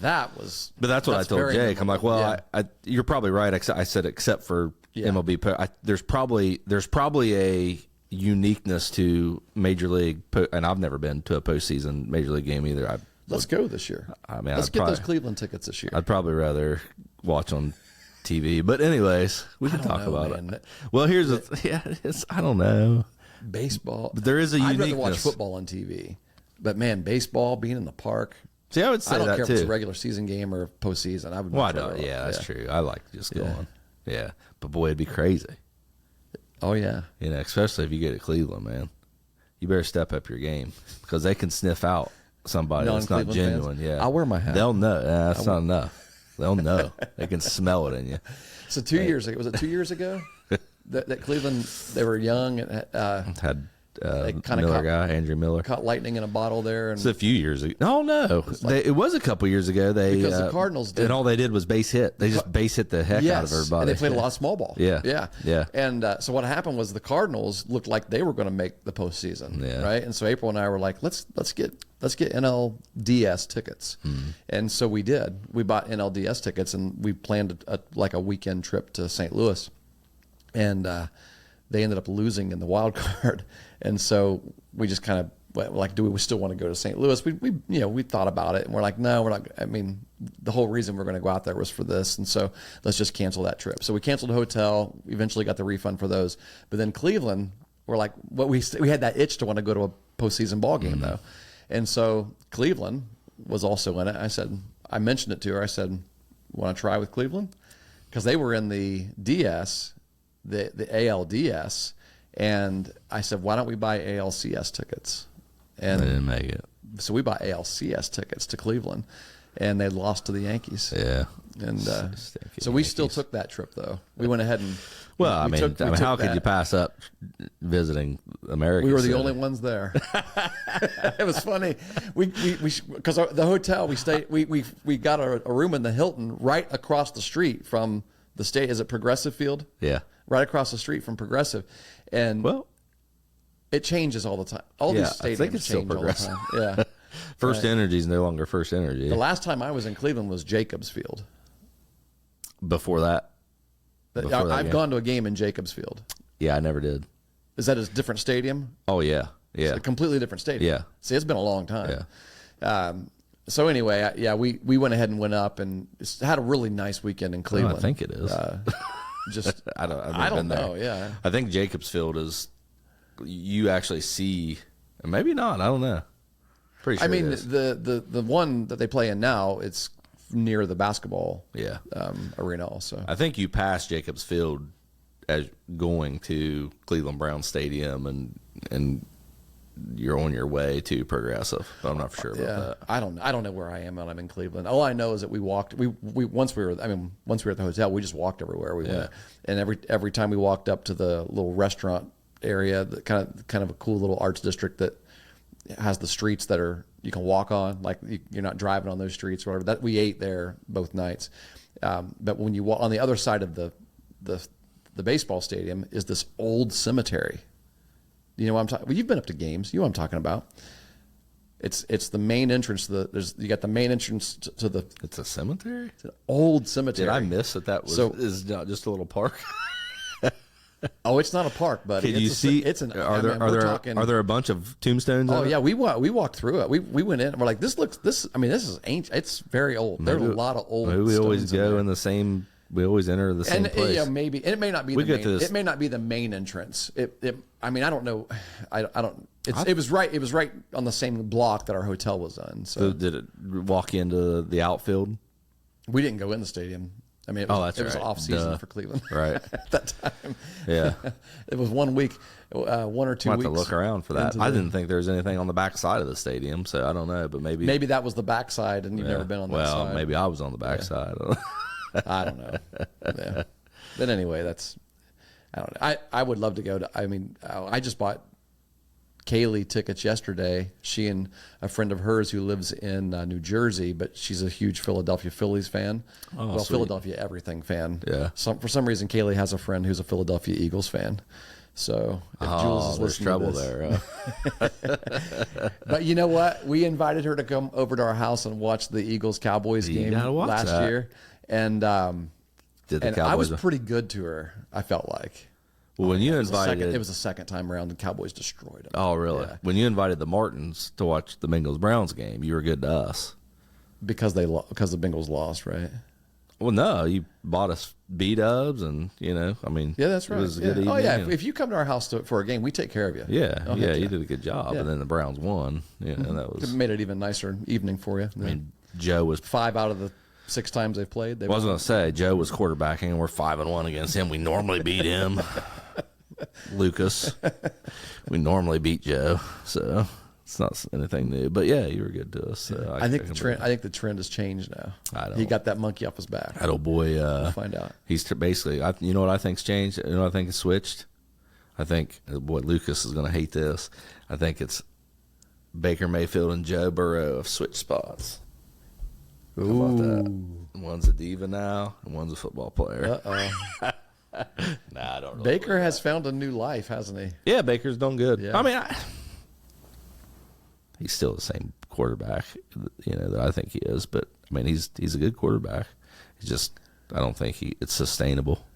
that was.
But that's what I told Jake. I'm like, well, you're probably right. I said except for MLB, there's probably a uniqueness to Major League, and I've never been to a postseason Major League game either.
Let's go this year.
I mean,
let's get those Cleveland tickets this year.
I'd probably rather watch on TV, but anyways, we can talk about it. Well, here's I don't know,
baseball.
But there is a uniqueness.
I'd rather watch football on TV, but man, baseball, being in the park.
See, I would say that too.
I don't care if it's a regular season game or postseason. I would.
Well, I don't. Yeah, that's true. I like just going. Yeah, but boy, it'd be crazy.
Oh yeah,
especially if you get to Cleveland, man. You better step up your game because they can sniff out somebody that's not genuine.
Fans?
Yeah,
I'll wear my hat.
They'll know. That's not enough. They'll know. They can smell it in you.
So 2 years ago, was it 2 years ago that Cleveland? They were young and
had Andrew Miller
caught lightning in a bottle there. And
it's a few years ago. No, it was a couple years ago.
Because the Cardinals did,
and all they did was base hit. They just base hit the heck out of everybody.
And they played a lot of small ball.
Yeah.
And so what happened was the Cardinals looked like they were going to make the postseason, right? And so April and I were like, let's get NLDS tickets, and so we did. We bought NLDS tickets, and we planned a weekend trip to St. Louis, and they ended up losing in the wild card. And so we just kind of went like, do we still want to go to St. Louis? We thought about it, and we're like, no, we're not. I mean, the whole reason we're going to go out there was for this, and so let's just cancel that trip. So we canceled the hotel. We eventually got the refund for those. But then Cleveland, we're like, we had that itch to want to go to a postseason ball game though, and so Cleveland was also in it. I mentioned it to her. I said, want to try with Cleveland? Because they were in the DS, the ALDS. And I said, why don't we buy ALCS tickets? And
they didn't make it.
So we bought ALCS tickets to Cleveland, and they lost to the Yankees.
Yeah.
And so we still took that trip, though. We went ahead and...
Well, how could you pass up visiting America?
We were the only ones there. It was funny. Because the hotel we stayed, we got a room in the Hilton right across the street from the state. Is it Progressive Field?
Yeah.
Right across the street from Progressive. And it changes all the time. All these stadiums change all the time. Yeah.
First Energy is no longer First Energy.
The last time I was in Cleveland was Jacobs Field.
Before that?
I've gone to a game in Jacobs Field.
Yeah, I never did.
Is that a different stadium?
Oh, yeah. Yeah.
It's a completely different stadium.
Yeah.
See, it's been a long time.
Yeah.
So anyway, we went ahead and went up and had a really nice weekend in
Oh,
Cleveland.
I think it is.
Just
I've never
I don't
been there.
know. Yeah.
I think Jacobs Field is. You actually see, maybe not. I don't know. Pretty sure.
I mean,
it is.
the one that they play in now, it's near the basketball
Yeah.
arena also.
I think you pass Jacobs Field as going to Cleveland Brown Stadium, and you're on your way to Progressive. But I'm not for sure about that.
I don't know where I am when I'm in Cleveland. All I know is that we walked. We once we were at the hotel, we just walked everywhere we went. And every time we walked up to the little restaurant area, the kind of a cool little arts district that has the streets that you can walk on, like you're not driving on those streets or whatever. That we ate there both nights. But when you walk on the other side of the baseball stadium is this old cemetery. You know what I'm talking? Well, you've been up to games. You know what I'm talking about? It's the main entrance to you got the main entrance to the.
It's a cemetery.
It's an old cemetery.
Did I miss that is not just a little park?
Oh, it's not a park, buddy.
Can you see?
It's an.
Are there a bunch of tombstones?
Oh yeah, we walked through it. We went in. We're like, this is ancient. It's very old. There's a lot of old.
Maybe we always
stones
go in the same. We always enter the same place.
Yeah, maybe. And it may not be it may not be the main entrance. I mean, I don't know. I don't. It was right. It was right on the same block that our hotel was on. So
did it walk into the outfield?
We didn't go in the stadium. I mean, it was off season for Cleveland,
right?
At that time,
Yeah.
It was 1 week, 1 or 2
I'll
weeks.
have to look around for that. I didn't think there was anything on the back side of the stadium, so I don't know. But maybe
that was the backside, and you've never been on that side.
Well, maybe I was on the backside.
I don't know. Yeah. But anyway, I don't know. I would love to go to. I mean, I just bought Kaylee tickets yesterday. She and a friend of hers who lives in New Jersey, but she's a huge Philadelphia Phillies fan.
Oh,
well,
sweet.
Philadelphia everything fan.
Yeah.
For some reason, Kaylee has a friend who's a Philadelphia Eagles fan. So if Jules is listening
trouble
to
this,
there. But you know what? We invited her to come over to our house and watch the Eagles Cowboys game last year, and I was pretty good to her. I felt like.
Well, when you
it
invited,
was the second time around. The Cowboys destroyed them.
Oh, really? Yeah. When you invited the Martins to watch the Bengals Browns game, you were good to us
because the Bengals lost, right?
Well, no, you bought us B-dubs, and I mean,
yeah, that's right.
It was a good evening.
Oh yeah, if you come to our house for a game, we take care of you.
Yeah, you did a good job, and then the Browns won. And that
it made it even nicer evening for you.
I mean, Joe was
5 out of the 6 times they've played.
I was going to say Joe was quarterbacking, and we're 5-1 against him. We normally beat him. Lucas, we normally beat Joe, so it's not anything new. But yeah, you were good to us. So
I think the trend has changed now. He got that monkey off his back.
That old boy.
We'll find out.
He's basically. You know what I think's changed? You know what I think has switched? I think Lucas is going to hate this. I think it's Baker Mayfield and Joe Burrow have switched spots. How about that? One's a diva now, and one's a football player. Nah, I don't. Really
Baker has found a new life, hasn't he?
Yeah, Baker's done good.
Yeah.
I mean, he's still the same quarterback, that I think he is. But I mean, he's a good quarterback. He's just, I don't think it's sustainable.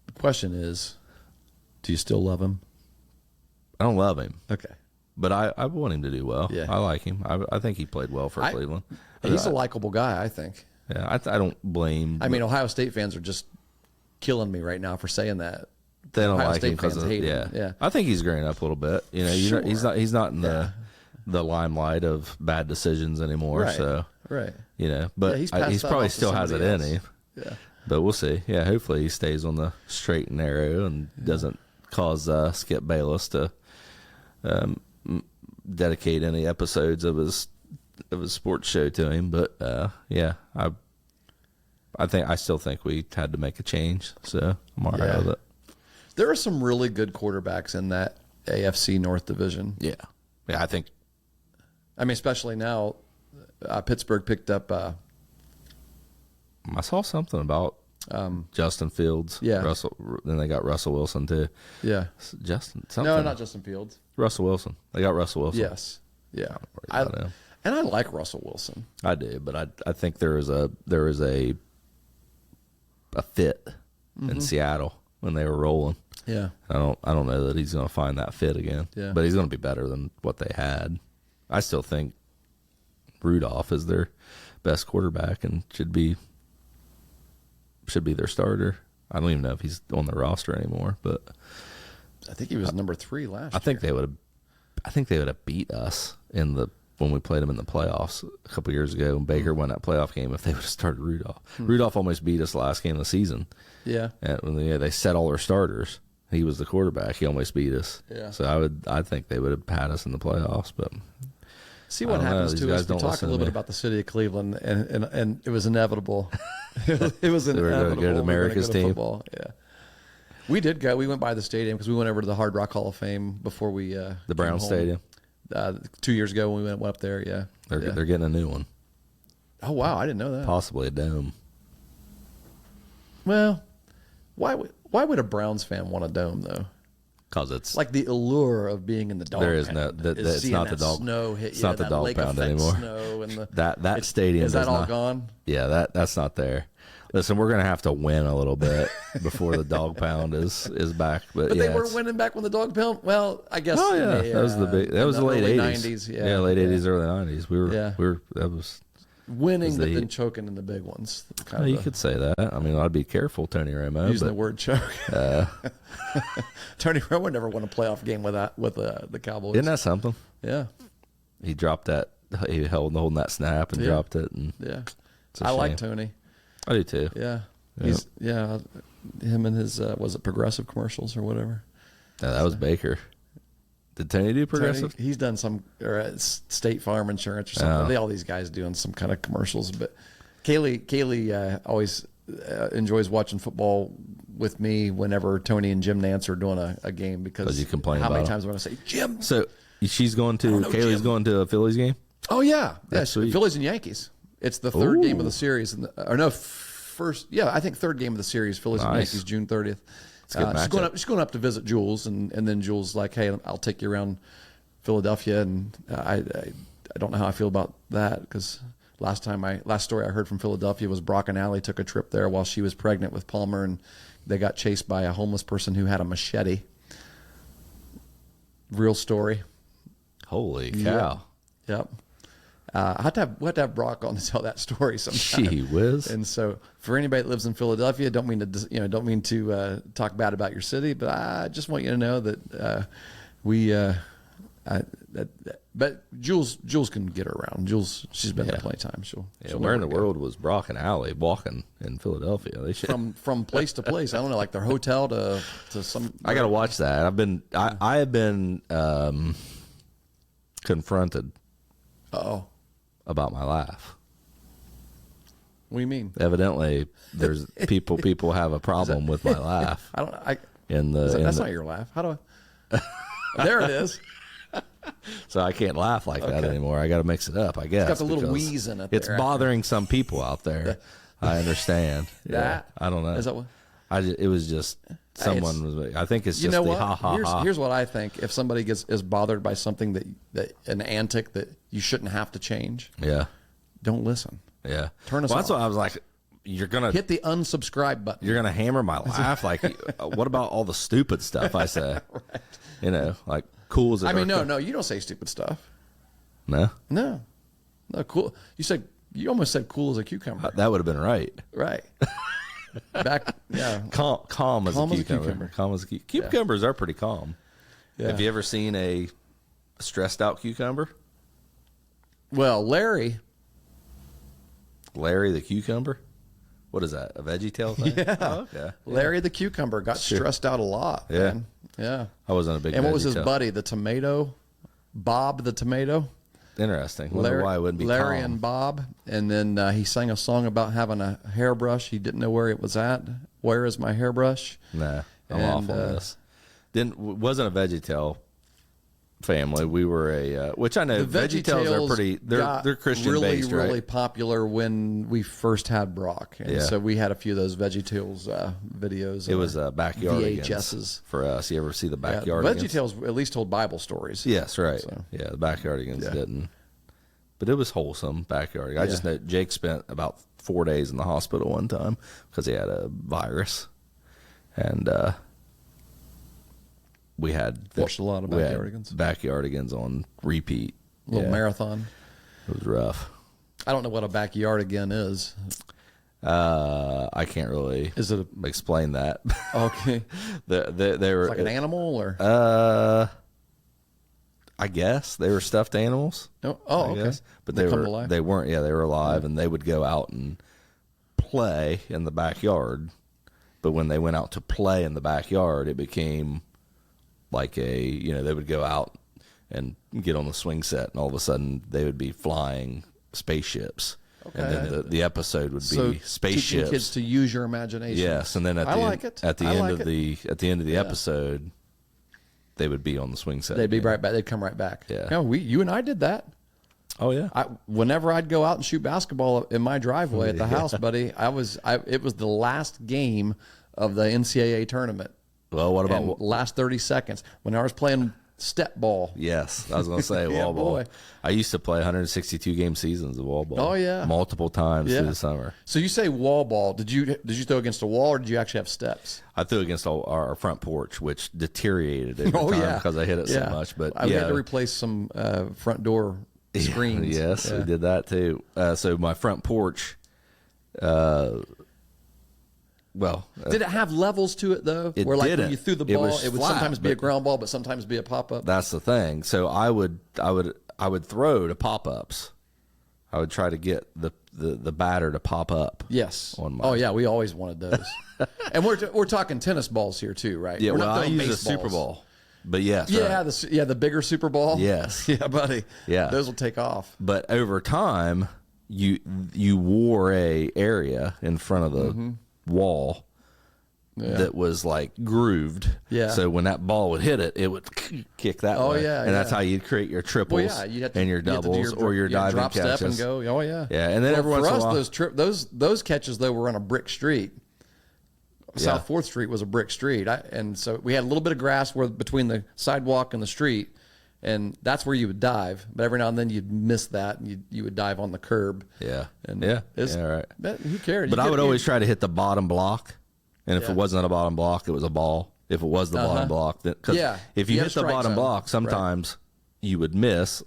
The question is, do you still love him?
I don't love him.
Okay.
But I want him to do well.
Yeah.
I like him. I think he played well for Cleveland.
He's a likable guy, I think.
Yeah, I don't blame.
I mean, Ohio State fans are just killing me right now for saying that.
They don't
Ohio
like
State
him because
fans hate him. Yeah.
I think he's growing up a little bit.
Sure.
He's not in the limelight of bad decisions anymore.
Right.
So
right.
But
he's
probably still has it in him.
Yeah.
But we'll see. Yeah, hopefully he stays on the straight and narrow and doesn't cause Skip Bayless to dedicate any episodes of his sports show to him. But I still think we had to make a change, so I'm all right with it.
There are some really good quarterbacks in that AFC North division.
Yeah, I think.
I mean, especially now, Pittsburgh picked up.
I saw something about Justin Fields.
Yeah.
Then they got Russell Wilson too.
Yeah.
Something.
No, not Justin Fields.
Russell Wilson. They got Russell Wilson.
Yes. Yeah.
And
I like Russell Wilson.
I do, but I think there is a fit in Seattle when they were rolling.
Yeah.
I don't know that he's going to find that fit again.
Yeah.
But he's going to be better than what they had. I still think Rudolph is their best quarterback and should be their starter. I don't even know if he's on the roster anymore, but
I think he was number 3 last year.
I think they would have beat us when we played them in the playoffs a couple years ago when Baker won that playoff game if they would have started Rudolph. Rudolph almost beat us last game of the season.
Yeah.
And when they set all their starters. He was the quarterback. He almost beat us.
Yeah.
So I think they would have had us in the playoffs, but
see what happens to us. We talk a little bit about the city of Cleveland, and it was inevitable. It was inevitable.
We're going to go to America's team.
Football. Yeah. We did go. We went by the stadium because we went over to the Hard Rock Hall of Fame before we
the Brown Stadium.
2 years ago when we went up there. Yeah.
They're getting a new one.
Oh wow, I didn't know that.
Possibly a dome.
Well, why would a Browns fan want a dome though?
Because it's
like the allure of being in the dog.
There is
pound
no. It's not the dog.
Snow hit.
It's not the dog pound anymore.
Snow and
that stadium
is that all
not,
gone?
Yeah, that's not there. Listen, we're gonna have to win a little bit before the dog pound is back. But
they weren't winning back when the dog pound. Well, I guess.
Oh yeah, that was the late
'80s.
Yeah, late '80s, early '90s. We were that was
winning, but then choking in the big ones.
You could say that. I mean, I'd be careful, Tony Romo.
Using the word choke. Tony Romo never won a playoff game with the Cowboys.
Isn't that something?
Yeah.
He dropped that. He holding that snap and dropped it. And
yeah. I like Tony.
I do too.
Yeah. He's him and his was it Progressive commercials or whatever.
No, that was Baker. Did Tony do Progressive?
He's done some State Farm Insurance or something. All these guys doing some kind of commercials. But Kaylee always enjoys watching football with me whenever Tony and Jim Nance are doing a game because
you complain
how
about
many
him.
times am I going to say Jim?
So she's going to Kaylee's going to a Phillies game.
Oh yeah,
that's sweet.
Phillies and Yankees. It's the third game of the series, first. Yeah, I think third game of the series. Phillies and Yankees, June 30th. She's going up to visit Jules, and then Jules like, hey, I'll take you around Philadelphia, and I don't know how I feel about that because last story I heard from Philadelphia was Brock and Allie took a trip there while she was pregnant with Palmer, and they got chased by a homeless person who had a machete. Real story.
Holy cow!
Yep. I have to have Brock on to tell that story sometime.
Gee whiz!
And so, for anybody that lives in Philadelphia, don't mean to talk bad about your city, but I just want you to know that but Jules can get her around. Jules, she's been there plenty of times. She'll
where in the world was Brock and Allie walking in Philadelphia? They should
from place to place. I don't know, like their hotel to some.
I got to watch that. I have been confronted. About my laugh.
What do you mean?
Evidently, there's people have a problem with my laugh.
That's not your laugh. How do I? There it is.
So I can't laugh like that anymore. I got to mix it up, I guess.
It's got the little wheeze in it.
It's bothering some people out there. I understand. Yeah, I don't know.
Is that what?
It was just someone was. I think it's just the ha ha ha.
Here's what I think: if somebody is bothered by something that an antic that you shouldn't have to change, don't listen.
Yeah,
turn us off.
That's what I was like. You're gonna
hit the unsubscribe button.
You're gonna hammer my laugh. Like, what about all the stupid stuff I say? Right. Like cool as.
No, you don't say stupid stuff.
No,
cool. You almost said cool as a cucumber.
That would have been right.
Right.
Calm as a cucumber. Calm as a cucumber. Cucumbers are pretty calm. Yeah. Have you ever seen a stressed out cucumber?
Well, Larry
the cucumber. What is that? A veggie tail thing?
Yeah. Oh, okay. Larry the cucumber got stressed out a lot.
Yeah.
Man. Yeah.
I wasn't a big.
And what was his buddy? The tomato, Bob the tomato.
Interesting. Wonder why it wouldn't be
Larry
calm.
and Bob, and then he sang a song about having a hairbrush. He didn't know where it was at. Where is my hairbrush?
Nah, I'm off on this. Wasn't a VeggieTale family. We were which I know VeggieTales are pretty. They're Christian based, right?
Really popular when we first had Brock, and so we had a few of those VeggieTales videos.
It was backyardigans
VHSs
for us. You ever see the backyardigans?
VeggieTales at least told Bible stories.
Yes, right. So. Yeah, the backyardigans didn't, but it was wholesome backyard. I just know Jake spent about 4 days in the hospital one time because he had a virus. and we had
Watched a lot of Backyardigans.
Backyardigans on repeat.
Little marathon.
It was rough.
I don't know what a backyardigan is.
I can't really
Is it
explain that.
okay?
They were
It's like an animal, or
I guess they were stuffed animals.
oh,
I
okay.
guess. But
They
they
come
were
to life?
they weren't. Yeah, they were alive, and they would go out and play in the backyard. But when they went out to play in the backyard, it became like they would go out and get on the swing set, and all of a sudden they would be flying spaceships.
Okay.
And then the episode would
So
be spaceships.
teaching kids to use your imagination.
Yes, and then at
I
the
like
end,
it.
at the
I
end
like
of
it.
the end of the episode, they would be on the swing set.
They'd be
again.
right back. They'd come right back.
Yeah.
You and I did that.
Oh yeah.
Whenever I'd go out and shoot basketball in my driveway at the house, buddy, it was the last game of the NCAA tournament.
Well, what about
And last 30 seconds when I was playing step ball.
Yes, I was going to say
Yeah,
wall ball.
boy.
I used to play 162 game seasons of wall ball.
Oh, yeah.
multiple times
Yeah.
through the summer.
So you say wall ball? Did you throw against a wall, or did you actually have steps?
I threw against our front porch, which deteriorated over time because I hit it so much. But
I had to replace some front door screens.
Yes,
Yeah.
we did that too. So my front porch.
Did it have levels to it though?
It
Where like
didn't.
when you threw the
It
ball,
was
it would
flat,
sometimes be a
but-
ground ball, but sometimes be a pop up.
That's the thing. So I would throw to pop ups. I would try to get the batter to pop up.
Yes.
On my-
Oh yeah, we always wanted those. And we're talking tennis balls here too, right?
Yeah,
We're
well,
not
I
throwing
use a
baseballs.
Super Bowl. But yes,
Yeah,
right.
the bigger Super Bowl.
Yes.
Yeah, buddy.
Yeah.
Those will take off.
But over time, you wore a area in front of the wall
Yeah.
that was like grooved.
Yeah.
So when that ball would hit it, it would kick that
Oh,
way.
yeah,
And that's
yeah.
how you'd create your triples
Well, yeah, you had to,
and your
you had to do
doubles or your diving
drop
catches.
step and go. Oh yeah.
Yeah, and then every
for
once in a
us,
while,
those catches though were on a brick street.
Yeah.
South 4th Street was a brick street, and so we had a little bit of grass between the sidewalk and the street, and that's where you would dive. But every now and then you'd miss that, and you would dive on the curb.
Yeah.
And
Yeah.
it's-
Yeah, right.
But who cared?
But I would always try to hit the bottom block. And if
Yeah.
it wasn't a bottom block, it was a ball. If it was the bottom block, because
Yeah.
if
You
you
had
hit
a
the
strike
bottom
zone.
block, sometimes you would miss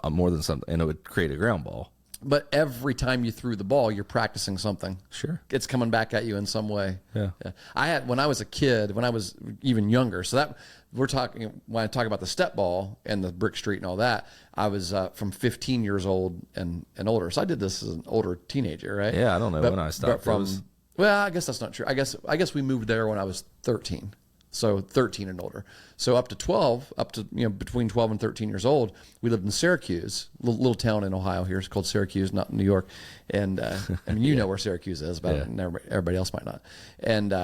more than something, and it would create a ground ball.
But every time you threw the ball, you're practicing something.
Sure.
It's coming back at you in some way.
Yeah.
I had, when I was a kid, when I was even younger, so that we're talking, when I talk about the step ball and the brick street and all that, I was from 15 years old and older. So I did this as an older teenager, right?
Yeah, I don't know when I stopped.
Well, I guess that's not true. I guess we moved there when I was 13. So 13 and older. So up to between 12 and 13 years old, we lived in Syracuse, little town in Ohio here. It's called Syracuse, not New York. And I mean, you know where Syracuse is, but everybody else might not. And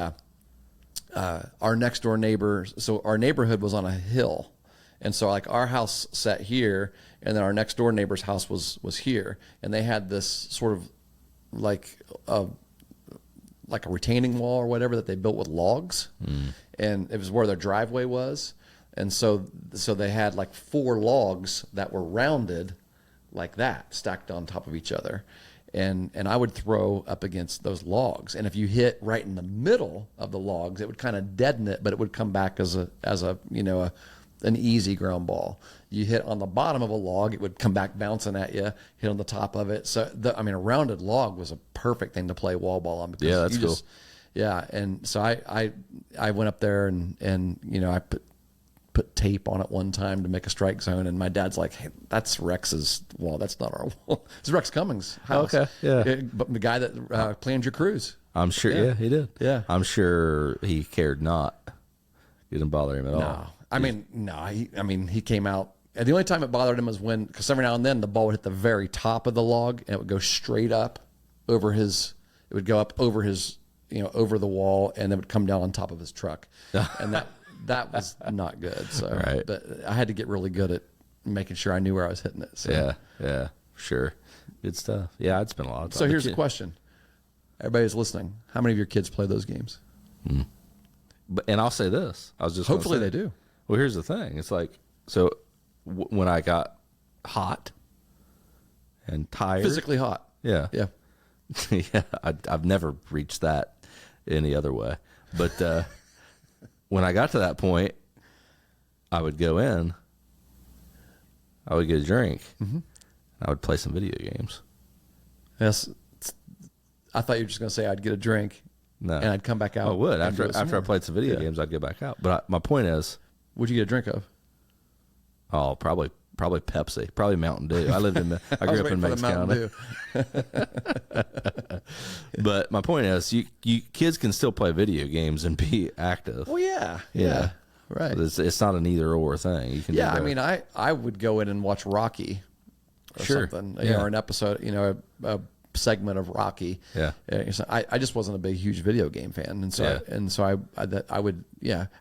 our next door neighbors, so our neighborhood was on a hill. And so like our house sat here, and then our next door neighbor's house was here. And they had this sort of like a retaining wall or whatever that they built with logs, and it was where their driveway was, and so they had like 4 logs that were rounded like that, stacked on top of each other, and I would throw up against those logs, and if you hit right in the middle of the logs, it would kind of deaden it, but it would come back as an easy ground ball. You hit on the bottom of a log, it would come back bouncing at you. Hit on the top of it. So a rounded log was a perfect thing to play wall ball on. Because
Yeah, that's cool.
Yeah, and so I went up there and I put tape on it one time to make a strike zone, and my dad's like, "Hey, that's Rex's wall. That's not our wall. It's Rex Cummings' house."
Okay, yeah.
But the guy that planned your cruise.
I'm sure. Yeah, he did.
Yeah.
I'm sure he cared not. It didn't bother him at all.
He came out. And the only time it bothered him was because every now and then the ball would hit the very top of the log, and it would go straight up over his, over the wall, and it would come down on top of his truck. And that was not good. So,
Right.
But I had to get really good at making sure I knew where I was hitting it. So.
Yeah, sure. Good stuff. Yeah, I'd spend a lot of time.
So here's the question. Everybody's listening. How many of your kids play those games?
And I'll say this. I was just
Hopefully
gonna
they
say,
do.
Well, here's the thing. It's like, so when I got hot and tired.
Physically hot.
Yeah.
Yeah.
Yeah. I've never reached that any other way. But when I got to that point, I would go in, I would get a drink, I would play some video games.
Yes. I thought you were just going to say I'd get a drink
No.
and I'd come back out.
I would.
and do it some
After I
more.
played some video games, I'd get back out. But my point is,
What'd you get a drink of?
oh, probably Pepsi, probably Mountain Dew. I grew up in Meigs County. But my point is, you kids can still play video games and be active.
Well, yeah. Right.
It's not an either or thing. You can
Yeah,
do
I
both.
mean, I would go in and watch Rocky or
Sure.
something,
Yeah.
or an episode, a segment of Rocky.
Yeah.
So I just wasn't a big, huge video game fan, and so I would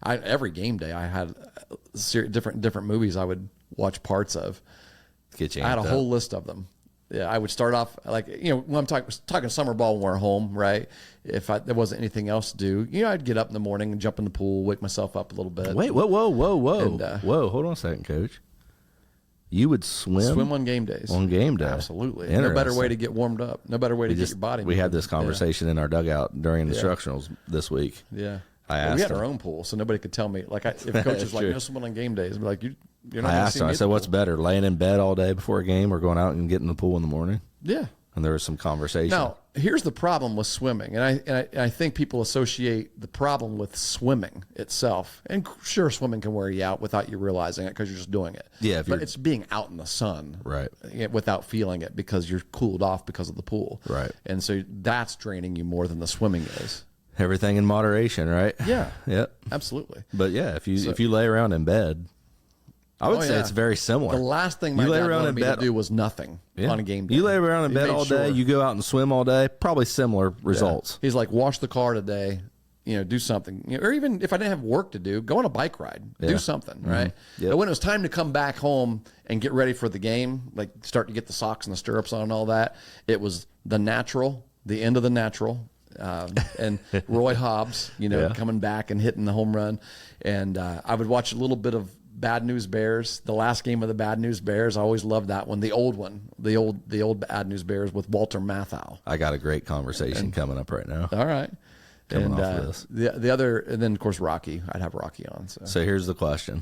every game day I had different movies I would watch parts of.
Get you
I had a
amped
whole
up.
list of them. Yeah, I would start off like when I'm talking summer ball when we're home, right? If there wasn't anything else to do, I'd get up in the morning and jump in the pool, wake myself up a little bit.
Wait, whoa.
And,
Whoa, hold on a second, Coach. You would swim
on game days.
on game day.
Absolutely. No better way to get warmed up. No better way to get your body
We had
moving.
this conversation in our dugout during instructionals this week.
Yeah.
I
But
asked
we had
him.
our own pool, so nobody could tell me. Like, if coach is like,
True.
no swimming on game days, I'd be like, you're not
I
gonna
asked
see
him,
me
I
at
said,
the
what's
pool."
better, laying in bed all day before a game or going out and getting in the pool in the morning?
Yeah.
And there was some conversation.
Now, here's the problem with swimming, and I think people associate the problem with swimming itself. And sure, swimming can wear you out without you realizing it because you're just doing it.
Yeah, if
but
you're-
it's being out in the sun,
Right.
without feeling it because you're cooled off because of the pool,
Right.
And so that's draining you more than the swimming is.
Everything in moderation, right?
Yeah,
Yep.
absolutely.
But yeah, if you lay around in bed, I would say
yeah.
it's very similar.
The last thing my
You lay
dad
around
wanted
in
me
bed-
to do was nothing on a game day.
You lay around in
He
bed
made
all day,
sure.
you go out and swim all day, probably similar results.
He's like, wash the car today, do something. Or even if I didn't have work to do, go on a bike ride, do something, right?
Yep.
But when it was time to come back home and get ready for the game, like start to get the socks and the stirrups on and all that, it was the natural, the end of the natural. And Roy Hobbs, coming back and hitting the home run. And I would watch a little bit of Bad News Bears, the last game of the Bad News Bears. I always loved that one, the old Bad News Bears with Walter Matthau.
I got a great conversation coming up right now.
All right.
Coming
And
off of this.
the other, and then of course Rocky. I'd have Rocky on. So
Here's the question.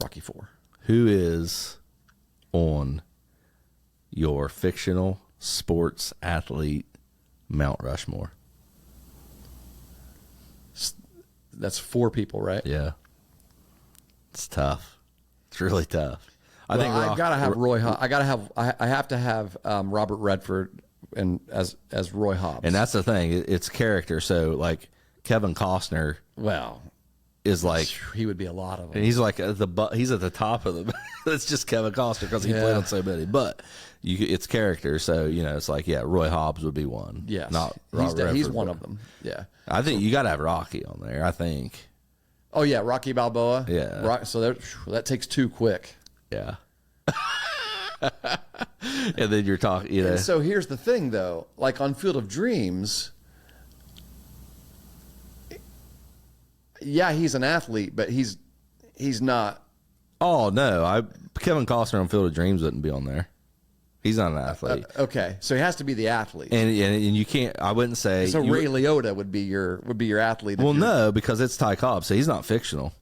Rocky 4.
Who is on your fictional sports athlete Mount Rushmore?
That's 4 people, right?
Yeah. It's tough. It's really tough. I think
I gotta have Roy. I have to have Robert Redford and as Roy Hobbs.
and that's the thing. It's character. So like Kevin Costner
well,
is like,
he would be a lot of them.
and he's like he's at the top of the. It's just Kevin Costner because he played on so many. But it's character. So it's like
Roy
Hobbs would be one.
Yes,
not
he's
Robert
he's
Redford,
one
but
of them. Yeah.
I think you got to have Rocky on there. I think.
Oh yeah, Rocky Balboa.
Yeah.
So that takes 2 quick.
Yeah. And then you're talking,
And so here's the thing, though. Like on Field of Dreams, yeah, he's an athlete, but he's not.
Oh no, Kevin Costner on Field of Dreams wouldn't be on there. He's not an athlete,
Okay, so he has to be the athlete.
and you can't. I wouldn't say.
So
you
Ray Liotta would be your athlete.
well, no, because it's Ty Cobb, so he's not fictional.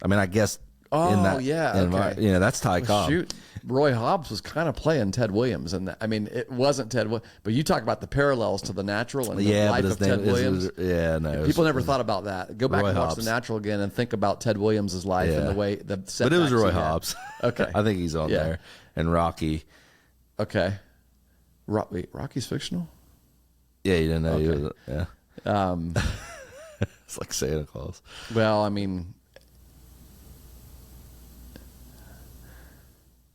I mean, I guess.
Oh,
in that,
yeah,
okay. That's Ty Cobb.
Shoot, Roy Hobbs was kind of playing Ted Williams, and I mean, it wasn't Ted. But you talk about the parallels to The Natural and the
Yeah,
life
but
of
his
Ted
name
Williams.
no.
People never thought about that. Go back
Roy
and watch
Hobbs.
The Natural again and think about Ted Williams' life and
Yeah.
the way the.
But it was
setbacks
Roy
he had.
Hobbs.
Okay,
I think he's on
Yeah.
there, and Rocky.
Okay. Wait, Rocky's fictional?
Yeah, you didn't know. He
Okay.
was, yeah, it's like Santa Claus.
Well, I mean,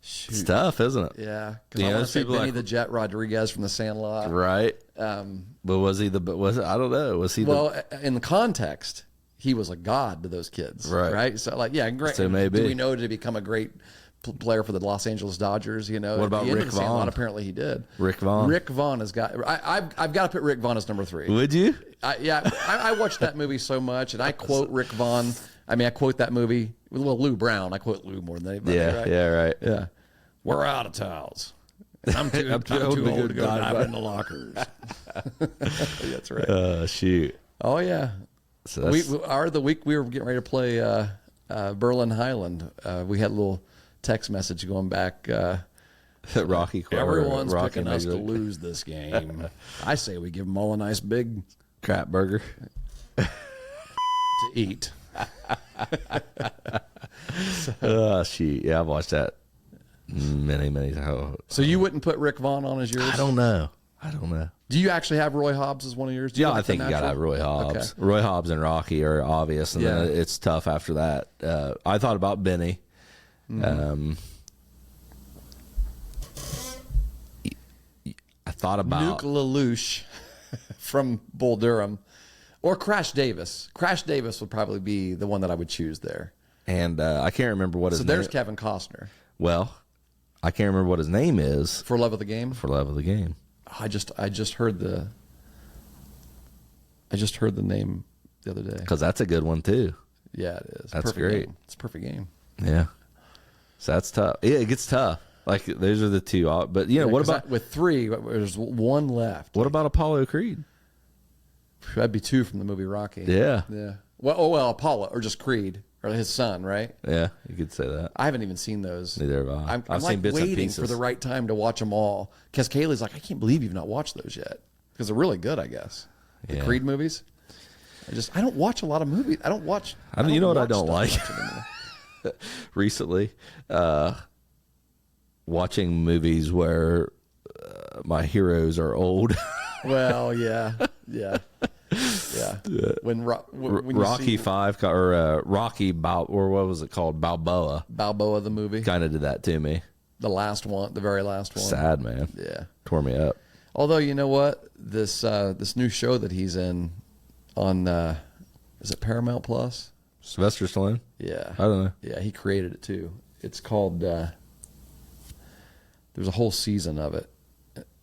shoot.
It's tough, isn't it?
Yeah, because
Yeah,
I want
those
to say
people
Benny
like-
the Jet Rodriguez from The Sandlot.
Right.
But
was he the? Was I don't know. Was he
well, in the context, he was a god to those kids,
Right.
Right. So, like, yeah, great.
So maybe.
Do we know to become a great player for the Los Angeles Dodgers? What
about Rick Vaughn?
Apparently, he did.
Rick Vaughn?
Rick Vaughn has got. I've got to put Rick Vaughn as number 3.
Would you?
I watched that movie so much, and I quote Rick Vaughn. I mean, I quote that movie. Well, Lou Brown. I quote Lou more than anybody.
Yeah.
right?
Yeah. Right.
Yeah. We're out of towels. I'm too old to go dive in the lockers. That's right.
Shoot.
Oh yeah.
So that's,
the week we were getting ready to play Berlin Highland, we had a little text message going back.
Rocky Corner.
Everyone's
Rocky
picking us to
music.
lose this game. I say we give them all a nice big
Crap burger.
to eat.
Shoot. Yeah, I've watched that many times.
So you wouldn't put Rick Vaughn on as yours?
I don't know.
Do you actually have Roy Hobbs as one of yours? Do you
Yeah,
look
I
at
think
the
you got to have
natural?
Roy Hobbs.
Okay.
Roy Hobbs and Rocky are obvious, and then
Yeah.
it's tough after that. I thought about Benny. I thought about
Nuke LaLoosh from Bull Durham. Or Crash Davis. Crash Davis would probably be the one that I would choose there.
and I can't remember what his
So
name.
there's Kevin Costner
Well, I can't remember what his name is
for Love of the Game.
for Love of the Game.
I just heard the name the other day.
Because that's a good one too.
Yeah, it is.
That's
Perfect
great.
game. It's a perfect game.
Yeah. So that's tough. Yeah, it gets tough. Like those are the two. But you know, what
'Cause
about
with three? There's one left.
what about Apollo Creed?
That'd be two from the movie Rocky.
Yeah.
Yeah. Well, Apollo or just Creed or his son, right?
Yeah, you could say that.
I haven't even seen those.
Neither have I.
I'm
I've
like
seen bits and
waiting
pieces.
for the right time to watch them all. Because Kaylee's like, I can't believe you've not watched those yet. Because they're really good, I guess. The
Yeah.
Creed movies. I don't watch a lot of movies. I don't watch.
You know what I
watch
don't
stuff
like?
much anymore.
Recently, watching movies where my heroes are old.
Well, yeah. When you
Rocky
see
5 or Rocky or what was it called? Balboa.
Balboa the movie,
Kind of did that to me.
the last one, the very last one.
Sad, man.
Yeah.
Tore me up.
Although you know what, this new show that he's in on is it Paramount Plus?
Sylvester Stallone?
Yeah.
I don't know.
Yeah, he created it too. It's called. There's a whole season of it.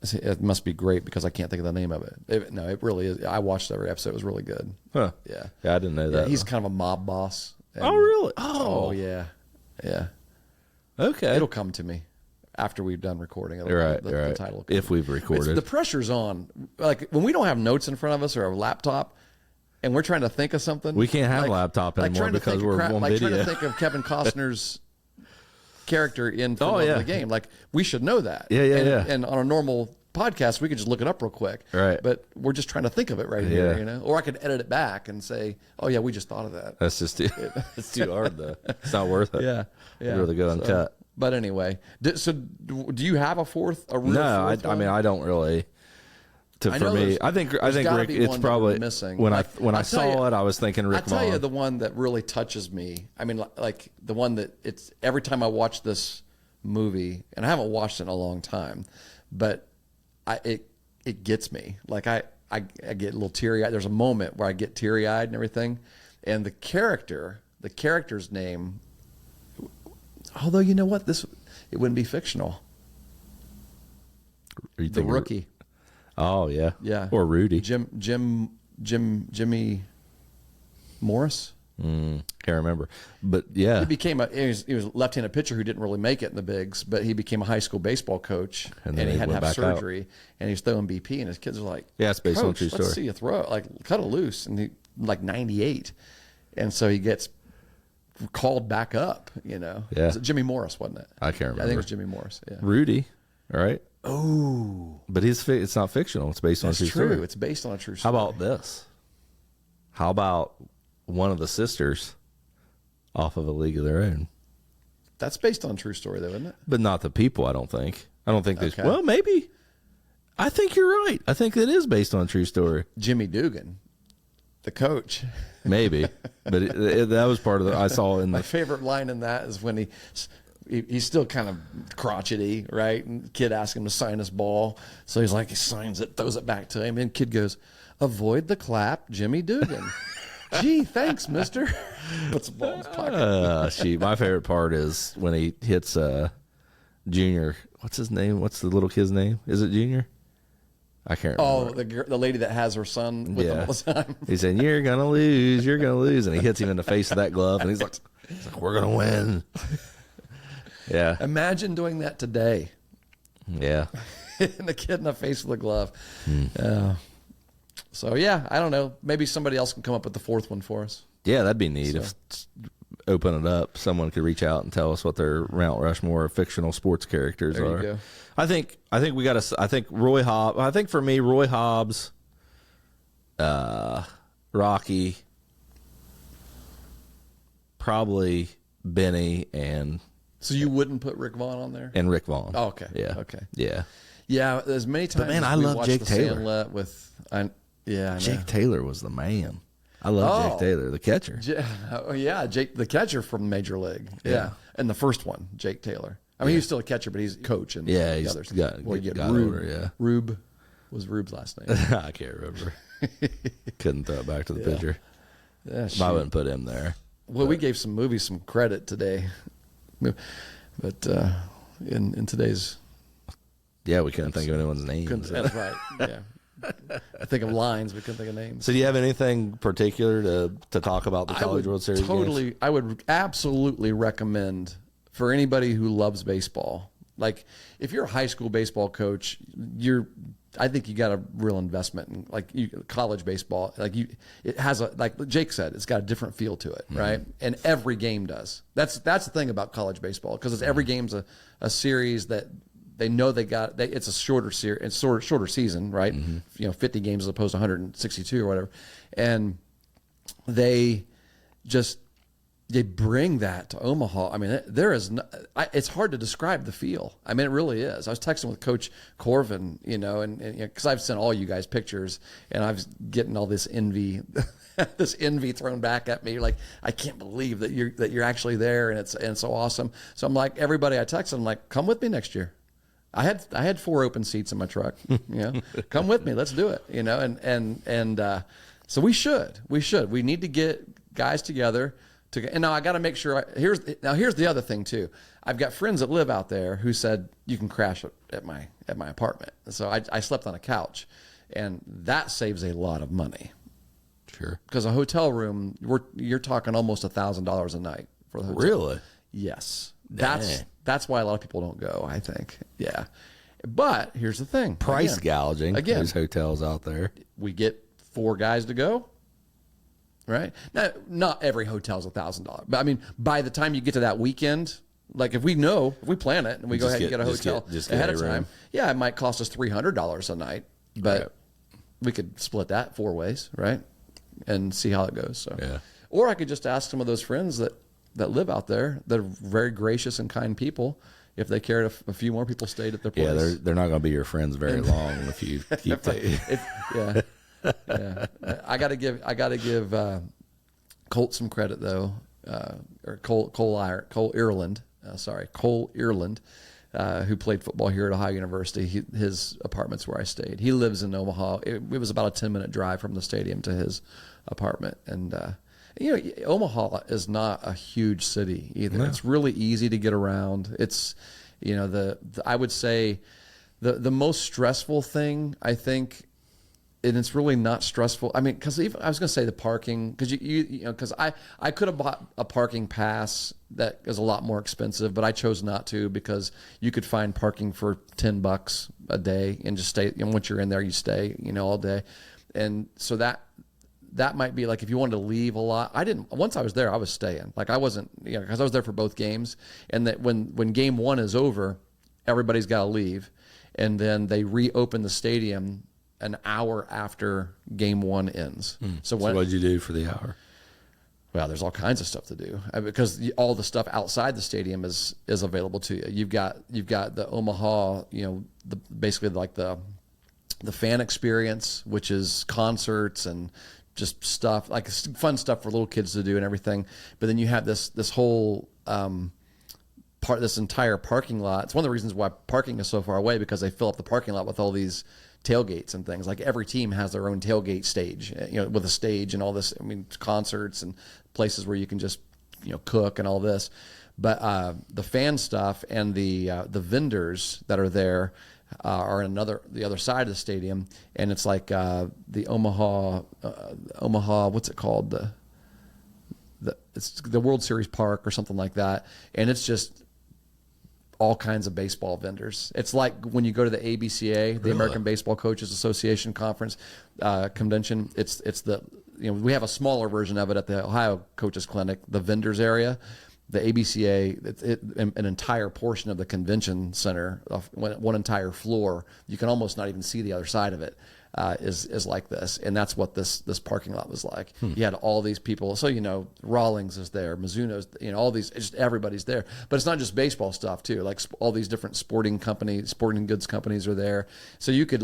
It must be great because I can't think of the name of it. It really is. I watched every episode. It was really good.
Huh.
Yeah.
Yeah, I didn't know
Yeah,
that.
he's kind of a mob boss. And-
Oh, really?
Oh yeah. Yeah.
Okay.
It'll come to me after we've done recording.
You're right.
The,
You're
the
right.
title will come
If
to me.
we've recorded.
The pressure's on. Like when we don't have notes in front of us or a laptop, and we're trying to think of something.
We can't have a laptop anymore
trying to
because
think of
we're on
like trying
video.
to think of Kevin Costner's character in
Oh,
Love of
yeah.
the Game. Like we should know that.
Yeah.
And on a normal podcast, we could just look it up real quick.
Right.
But we're just trying to think of it right here,
Yeah.
you know. Or I could edit it back and say, "Oh yeah, we just thought of that."
That's just too, it's too hard, though. It's not worth it.
Yeah.
I'd rather go uncut.
But anyway, so do you have a real
No,
fourth
I mean,
one?
I don't really.
I know
For me,
there's-
I think
there's gotta
Rick.
be
It's
one that
probably
we're missing.
when
Like,
I
I'll
saw
tell you-
it, I was thinking Rick
I'll tell you
Vaughn.
the one that really touches me. I mean, like the one that it's every time I watch this movie, and I haven't watched it in a long time, but it gets me. Like I get a little teary eyed. There's a moment where I get teary eyed and everything, and the character's name. Although you know what, it wouldn't be fictional.
Are you
The
thinking-
Rookie.
Oh yeah,
Yeah.
Or Rudy.
Jimmy Morris.
Can't remember, but yeah,
He was a left-handed pitcher who didn't really make it in the bigs, but he became a high school baseball coach,
And
and,
then
he
he
had to
went
have
back out.
surgery, and he's throwing BP, and his kids are like,
Yeah, it's based on a
"Coach,
true
let's
story."
see you throw it, like cut it loose," and he like 98, and so he gets called back up. You know,
Yeah.
Was it Jimmy Morris, wasn't it?
I can't
I think
remember.
it was Jimmy Morris. Yeah,
Rudy. All right,
oh,
but it's not fictional. It's based on a
that's
true
true.
story.
It's based on a true
How
story.
about this? How about one of the sisters off of A League of Their Own?
That's based on a true story, though, isn't it?
But not the people, I don't think. I don't think there's.
Okay.
Well, maybe. I think you're right. I think it is based on a true story.
Jimmy Dugan, the coach.
Maybe. But that was part of the. I saw in
My
the.
favorite line in that is when he's still kind of crotchety, right? And the kid asks him to sign his ball. So he's like, he signs it, throws it back to him. And kid goes, "Avoid the clap, Jimmy Dugan." Gee, thanks, mister. Puts the ball in his pocket.
Shoot, my favorite part is when he hits Junior. What's his name? What's the little kid's name? Is it Junior? I can't remember.
Oh, the lady that has her son with him all the time.
He's saying, "You're gonna lose. You're gonna lose," and he hits him in the face with that glove, and he's like, "We're gonna win." Yeah,
Imagine doing that today.
yeah.
Hitting the kid in the face with a glove. So yeah, I don't know. Maybe somebody else can come up with the fourth one for us.
Yeah, that'd be neat if open it up. Someone could reach out and tell us what their Mount Rushmore fictional sports characters
There
are.
you go.
I think we got to. I think Roy Hobbs. I think for me, Roy Hobbs, Rocky, probably Benny and.
So you wouldn't put Rick Vaughn on there?
And Rick Vaughn.
Oh, okay.
Yeah.
Okay.
Yeah.
Yeah. As many times.
man,
as
I
we
love
watched
Jake
the
Taylor.
Sandlot with. I know.
Jake Taylor was the man. I love Jake Taylor, the catcher.
Oh yeah, Jake, the catcher from Major League. Yeah, and the first one, Jake Taylor. I mean, he was still a catcher, but he's coach and
Yeah,
the
he's
others.
got
Rube.
older, yeah.
Rube was Rube's last name.
I can't remember. Couldn't throw it back to the pitcher.
Yeah,
I wouldn't put him there.
Well, we gave some movies some credit today, but in today's
Yeah, we couldn't think of anyone's names.
that's right. Yeah, I think of lines, we couldn't think of names.
So do you have anything particular to talk about the College World Series games?
I would absolutely recommend for anybody who loves baseball. Like if you're a high school baseball coach, I think you got a real investment in college baseball. It has like Jake said, it's got a different feel to it, right? And every game does. That's the thing about college baseball because every game's a series that they know it's a shorter series, it's shorter season, right? 50 games as opposed to 162 or whatever, and they bring that to Omaha. I mean, it's hard to describe the feel. I mean, it really is. I was texting with Coach Corvin, and because I've sent all you guys pictures, and I was getting all this envy, this envy thrown back at me. Like, I can't believe that you're actually there, and it's so awesome. So I'm like, everybody I texted, I'm like, come with me next year. I had 4 open seats in my truck. Come with me, let's do it. So we should. We need to get guys together. And now I got to make sure. Here's the other thing too. I've got friends that live out there who said you can crash at my apartment. So I slept on a couch, and that saves a lot of money.
Sure.
Because a hotel room, you're talking almost $1,000 a night for the hotel.
Really?
Yes.
Dang.
That's why a lot of people don't go, I think. Yeah. But here's the thing.
Price gouging.
Again.
There's hotels out there.
We get 4 guys to go. Right? Now, not every hotel's $1,000. But I mean, by the time you get to that weekend, like if we plan it and we go ahead and get a hotel ahead of time, it might cost us $300 a night. But we could split that 4 ways, right? And see how it goes. So Or I could just ask some of those friends that live out there that are very gracious and kind people if they cared if a few more people stayed at their place.
Yeah, they're not going to be your friends very long if you keep taking.
Yeah. I gotta give Colt some credit though, or Cole Ireland, who played football here at Ohio University. His apartment's where I stayed. He lives in Omaha. It was about a 10-minute drive from the stadium to his apartment, and Omaha is not a huge city either. No. It's really easy to get around. It's I would say the most stressful thing, I think. And it's really not stressful. I mean, because I was going to say the parking, because because I could have bought a parking pass that is a lot more expensive, but I chose not to because you could find parking for $10 a day and just stay. Once you're in there, you stay, all day, and so that might be like if you wanted to leave a lot. Once I was there, I was staying. Like I wasn't, because I was there for both games, and that when game 1 is over, everybody's got to leave, and then they reopen the stadium an hour after game 1 ends.
So what did you do for the hour?
Well, there's all kinds of stuff to do because all the stuff outside the stadium is available to you. You've got the Omaha, basically like the fan experience, which is concerts and just stuff like fun stuff for little kids to do and everything. But then you have this whole this entire parking lot. It's one of the reasons why parking is so far away, because they fill up the parking lot with all these tailgates and things. Like every team has their own tailgate stage, with a stage and all this. I mean, concerts and places where you can just, cook and all this. But the fan stuff and the vendors that are there are the other side of the stadium, and it's like the Omaha, what's it called? It's the World Series Park or something like that, and it's just all kinds of baseball vendors. It's like when you go to the ABCA, the American Baseball Coaches Association conference convention. It's the we have a smaller version of it at the Ohio Coaches Clinic, the vendors area. The ABCA, an entire portion of the convention center, one entire floor, you can almost not even see the other side of it, is like this. And that's what this parking lot was like. You had all these people. So, Rawlings is there, Mizuno's, all these, just everybody's there. But it's not just baseball stuff too. Like all these different sporting goods companies are there. So you could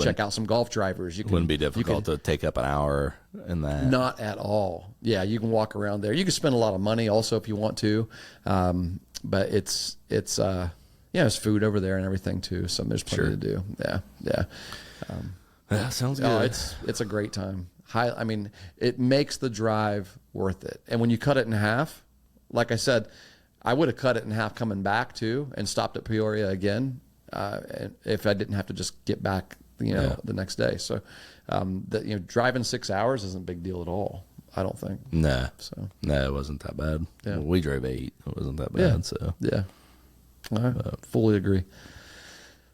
check out some golf drivers.
Wouldn't be difficult to take up an hour in that.
Not at all. Yeah, you can walk around there. You can spend a lot of money also if you want to, but it's there's food over there and everything too. So there's plenty to do. Yeah.
That sounds good.
Oh, it's a great time. It makes the drive worth it. And when you cut it in half, like I said, I would have cut it in half coming back too and stopped at Peoria again. If I didn't have to just get back, the next day. So, driving 6 hours isn't a big deal at all. I don't think.
No.
So
no, it wasn't that bad.
Yeah.
Well, we drove 8. It wasn't that bad.
Yeah.
So
yeah, I fully agree.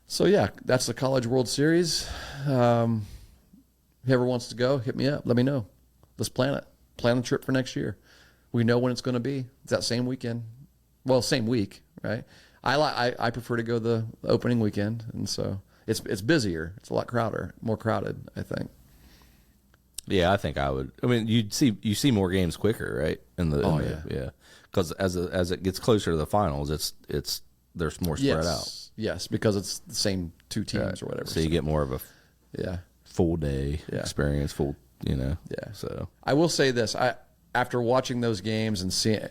So yeah, that's the College World Series. Whoever wants to go, hit me up. Let me know. Let's plan it. Plan the trip for next year. We know when it's going to be. It's that same weekend. Well, same week, right? I prefer to go the opening weekend, and so it's busier. It's a lot more crowded, I think.
Yeah, I think I would. I mean, you see more games quicker, right? Yeah. Because as it gets closer to the finals, it's there's more spread out.
Yes, because it's the same two teams or whatever.
So you get more of a full day experience. Yeah. So
I will say this: after watching those games and seeing.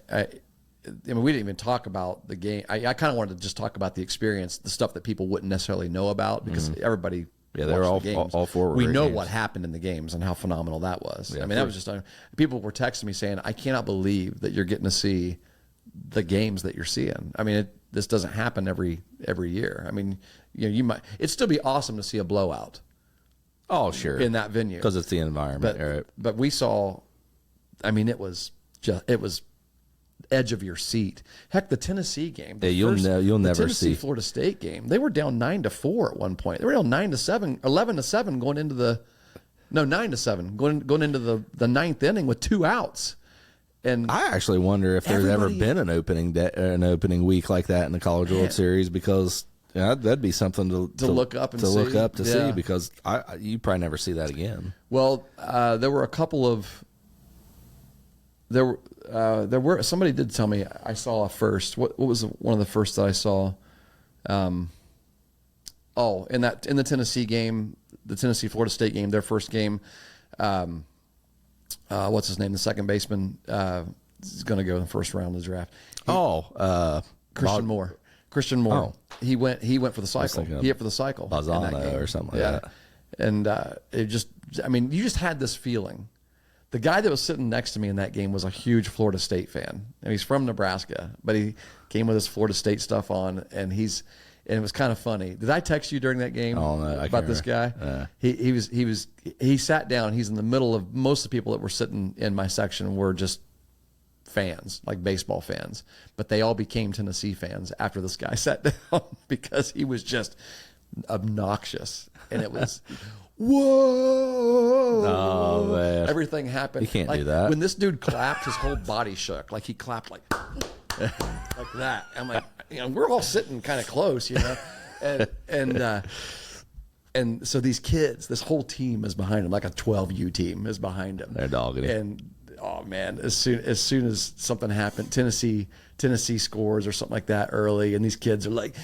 We didn't even talk about the game. I kind of wanted to just talk about the experience, the stuff that people wouldn't necessarily know about, because everybody
they're all
the games.
All four.
We know
games.
what happened in the games and how phenomenal that was.
Yeah,
that was just people were texting me saying, "I cannot believe that you're getting to see the games that you're seeing." I mean, this doesn't happen every year. I mean, you might. It'd still be awesome to see a blowout.
Oh, sure,
in that venue
because it's the environment. Right?
But we saw. I mean, it was edge of your seat. Heck, the Tennessee game.
You'll never
Tennessee
see
Florida State game. They were down 9-4 at one point. They were down 9-7, 11-7 going into 9-7 going into the ninth inning with 2 outs. And
I actually wonder if there's ever been an opening week like that in the College World Series, because that'd be something to look up and see, because you probably never see that again.
Well, there were a couple of. There were somebody did tell me I saw a first. What was one of the first that I saw? In the Tennessee game, the Tennessee Florida State game, their first game. What's his name? The second baseman is going to go in the first round of the draft. Christian Moore. Christian Moore.
Oh.
He went for the cycle. He hit for the cycle.
Lozano or something like that.
And you just had this feeling. The guy that was sitting next to me in that game was a huge Florida State fan. And he's from Nebraska, but he came with his Florida State stuff on, and it was kind of funny. Did I text you during that game about this guy? He sat down. He's in the middle of most of the people that were sitting in my section were just fans, like baseball fans, but they all became Tennessee fans after this guy sat down because he was just obnoxious, and it was. Whoa!
Oh, man.
Everything happened.
You can't do that.
When this dude clapped, his whole body shook. Like he clapped like that. I'm like, we're all sitting kind of close, and so these kids, this whole team is behind him, like a 12U team is behind him.
They're dogging it.
And oh man, as soon as something happened, Tennessee scores or something like that early, and these kids are like.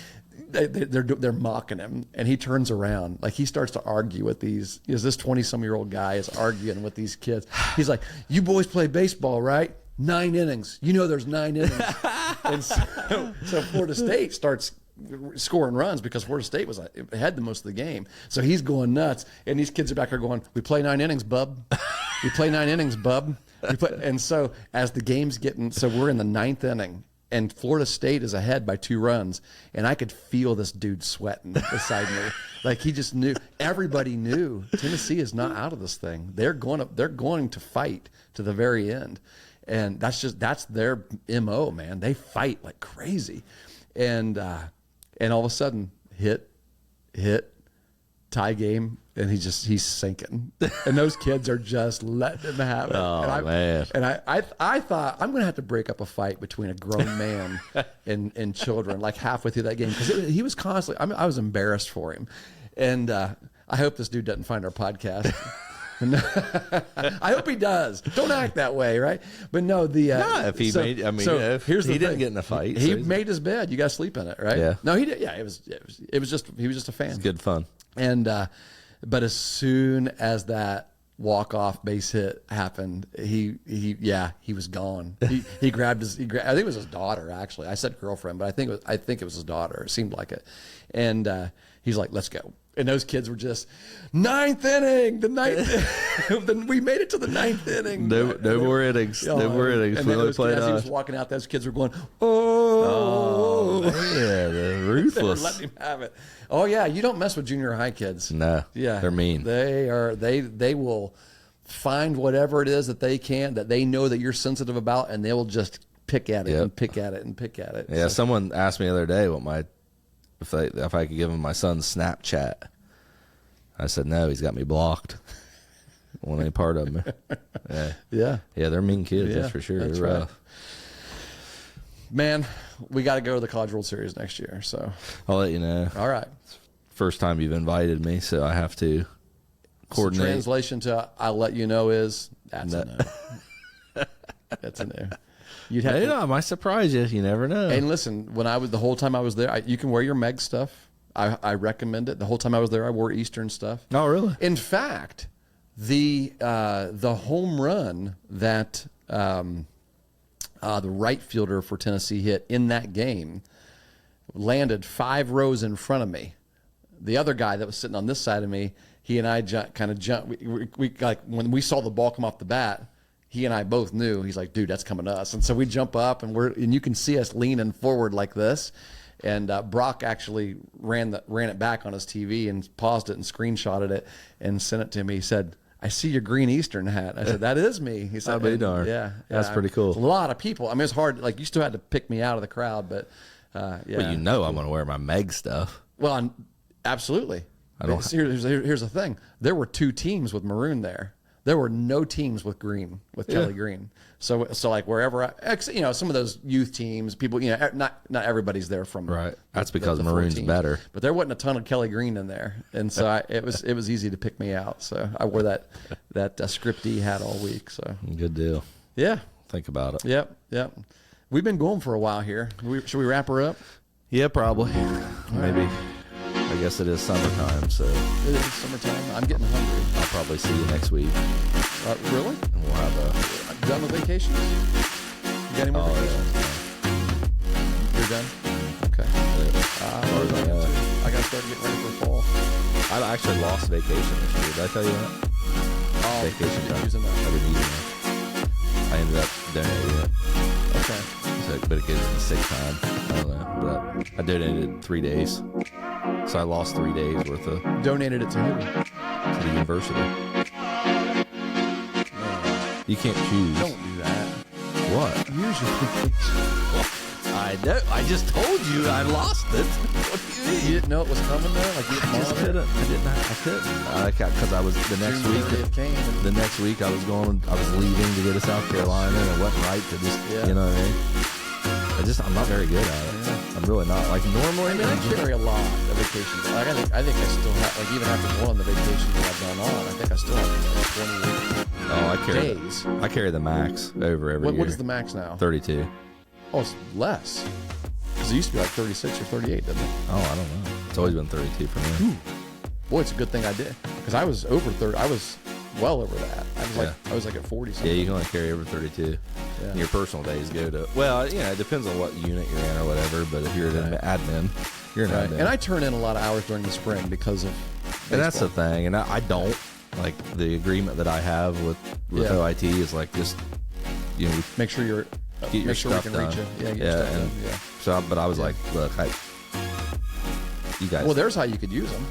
They're mocking him, and he turns around, like he starts to argue with this 20-some-year-old guy is arguing with these kids. He's like, "You boys play baseball, right? 9 innings. There's 9 innings." And so Florida State starts scoring runs because Florida State had the most of the game. So he's going nuts, and these kids are back there going, "We play 9 innings, bub. We play 9 innings, bub." And so as the game's we're in the 9th inning. And Florida State is ahead by 2 runs, and I could feel this dude sweating beside me. Like he just knew. Everybody knew Tennessee is not out of this thing. They're going to fight to the very end. And that's their MO, man. They fight like crazy. And all of a sudden hit, tie game, and he's sinking. And those kids are just letting him have it.
Oh, man.
And I thought, I'm going to have to break up a fight between a grown man and children, like halfway through that game. Because he was constantly, I was embarrassed for him. And I hope this dude doesn't find our podcast. I hope he does. Don't act that way, right? But no,
if he made, I mean, if
here's the
he didn't
thing.
get in a fight,
he made his bed. You got to sleep in it, right?
Yeah.
No, he did. Yeah, it was just he was just a fan.
It's good fun.
And but as soon as that walk-off base hit happened, he was gone. He grabbed I think it was his daughter, actually. I said girlfriend, but I think it was his daughter. It seemed like it. And he's like, "Let's go." And those kids were just, ninth inning. Then we made it to the ninth inning.
No more innings. No more innings.
And then as he was walking out, those kids were going, oh
man, ruthless.
They were letting him have it. Oh yeah, you don't mess with junior high kids.
No,
yeah,
they're mean.
They will find whatever it is that they can, that they know that you're sensitive about, and they will just pick at it and pick at it and pick at it.
Yeah, someone asked me the other day if I could give him my son's Snapchat. I said no, he's got me blocked. Want any part of me? Yeah, they're mean kids. That's for sure. They're rough.
Man, we got to go to the College World Series next year. So
I'll let you know.
All right.
First time you've invited me, so I have to coordinate.
So translation to "I'll let you know" is that's a no. That's a no. You'd have
I might surprise you. You never know.
And listen, the whole time I was there, you can wear your Meg stuff. I recommend it. The whole time I was there, I wore Eastern stuff.
Oh, really?
In fact, the home run that the right fielder for Tennessee hit in that game landed 5 rows in front of me. The other guy that was sitting on this side of me, he and I kind of jumped. We like when we saw the ball come off the bat. He and I both knew. He's like, dude, that's coming to us. And so we jump up, and you can see us leaning forward like this. And Brock actually ran it back on his TV and paused it and screenshotted it and sent it to me. He said, "I see your green Eastern hat." I said, "That is me." He said,
"I'll be darned."
Yeah,
that's pretty cool.
A lot of people. I mean, it's hard. Like you still had to pick me out of the crowd, but yeah.
Well, I'm going to wear my Meg stuff.
Well, absolutely. Here's the thing. There were 2 teams with maroon there. There were no teams with green, with Kelly Green. So like wherever some of those youth teams, people, not everybody's there from
right. That's because maroon's better.
But there wasn't a ton of Kelly Green in there, and so it was easy to pick me out. So I wore that scripty hat all week. So
good deal.
Yeah.
Think about it.
Yep. We've been going for a while here. Should we wrap her up?
Yeah, probably. Maybe. I guess it is summertime, so.
It is summertime. I'm getting hungry.
I'll probably see you next week.
Really?
And we'll have
done with vacations? You got any more vacations? Yeah. You're done? Okay. I got to start getting ready for fall.
I actually lost vacation this year. Did I tell you that?
Oh,
vacation time.
Using that.
I've been using it. I ended up donating it.
Okay.
So, but it gives me sick time. I don't know. But I donated 3 days. So I lost 3 days worth of.
Donated it to who?
To the university.
No.
You can't choose.
Don't do that.
What?
Use your vacation.
I know. I just told you I lost it. What do you mean?
You didn't know it was coming though? Like you
I couldn't. Because I was the next week. The next week I was leaving to go to South Carolina, and it wasn't right to just, you know what I mean? I'm not very good at it. Yeah. I'm really not. Like normally,
I mean, I carry a lot of vacations. Like I think I still have, like even after one of the vacations that I've gone on, I think I still have 20 days.
I carry the max over every year.
What is the max now?
32.
Oh, it's less. Because it used to be like 36 or 38, didn't it?
Oh, I don't know. It's always been 32 for me.
Ooh. Boy, it's a good thing I did. Because I was over 30. I was well over that. I was like at 40 something.
Yeah, you can only carry over 32. Yeah. And your personal days go to, it depends on what unit you're in or whatever, but if you're an admin, you're an admin.
And I turn in a lot of hours during the spring because of baseball.
And that's the thing. And I don't. Like, the agreement that I have with OIT is like, just,
make sure you're,
get your stuff
we can
done.
Reach you. Yeah, get your stuff done. Yeah.
So, but I was like, look, you guys.
Well, there's how you could use them.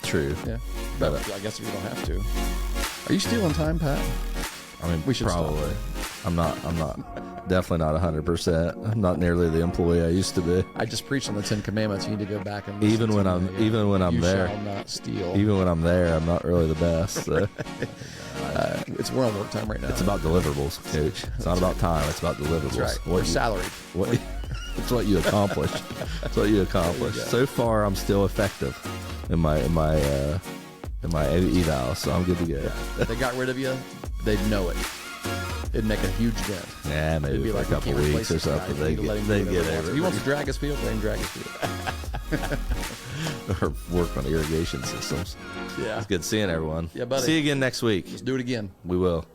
True.
Yeah. But I guess if you don't have to. Are you stealing time, Pat?
I mean,
We should
probably. I'm not definitely not 100%. I'm not nearly the employee I used to be.
I just preached on the 10 Commandments. You need to go back and listen
Even when
to
I'm
my,
even when I'm
you
there,
shall not steal.
even when I'm there, I'm not really the best. So.
We're on work time right now.
It's about deliverables, Coach. It's not about time. It's about deliverables.
That's right. We're salaried.
It's what you accomplish. It's what you accomplish. So far, I'm still effective in my eval, so I'm good to go.
If they got rid of you, they'd know it. It'd make a huge dent.
Yeah, maybe
It'd be
for
like,
a couple
we can't
weeks or
replace this guy.
something.
We need to let him
They
do
get
whatever he wants.
over.
If he wants to drag his field, let him drag his field.
Or work on irrigation systems.
Yeah.
It's good seeing everyone.
Yeah, buddy.
See you again next week.
Let's do it again.
We will.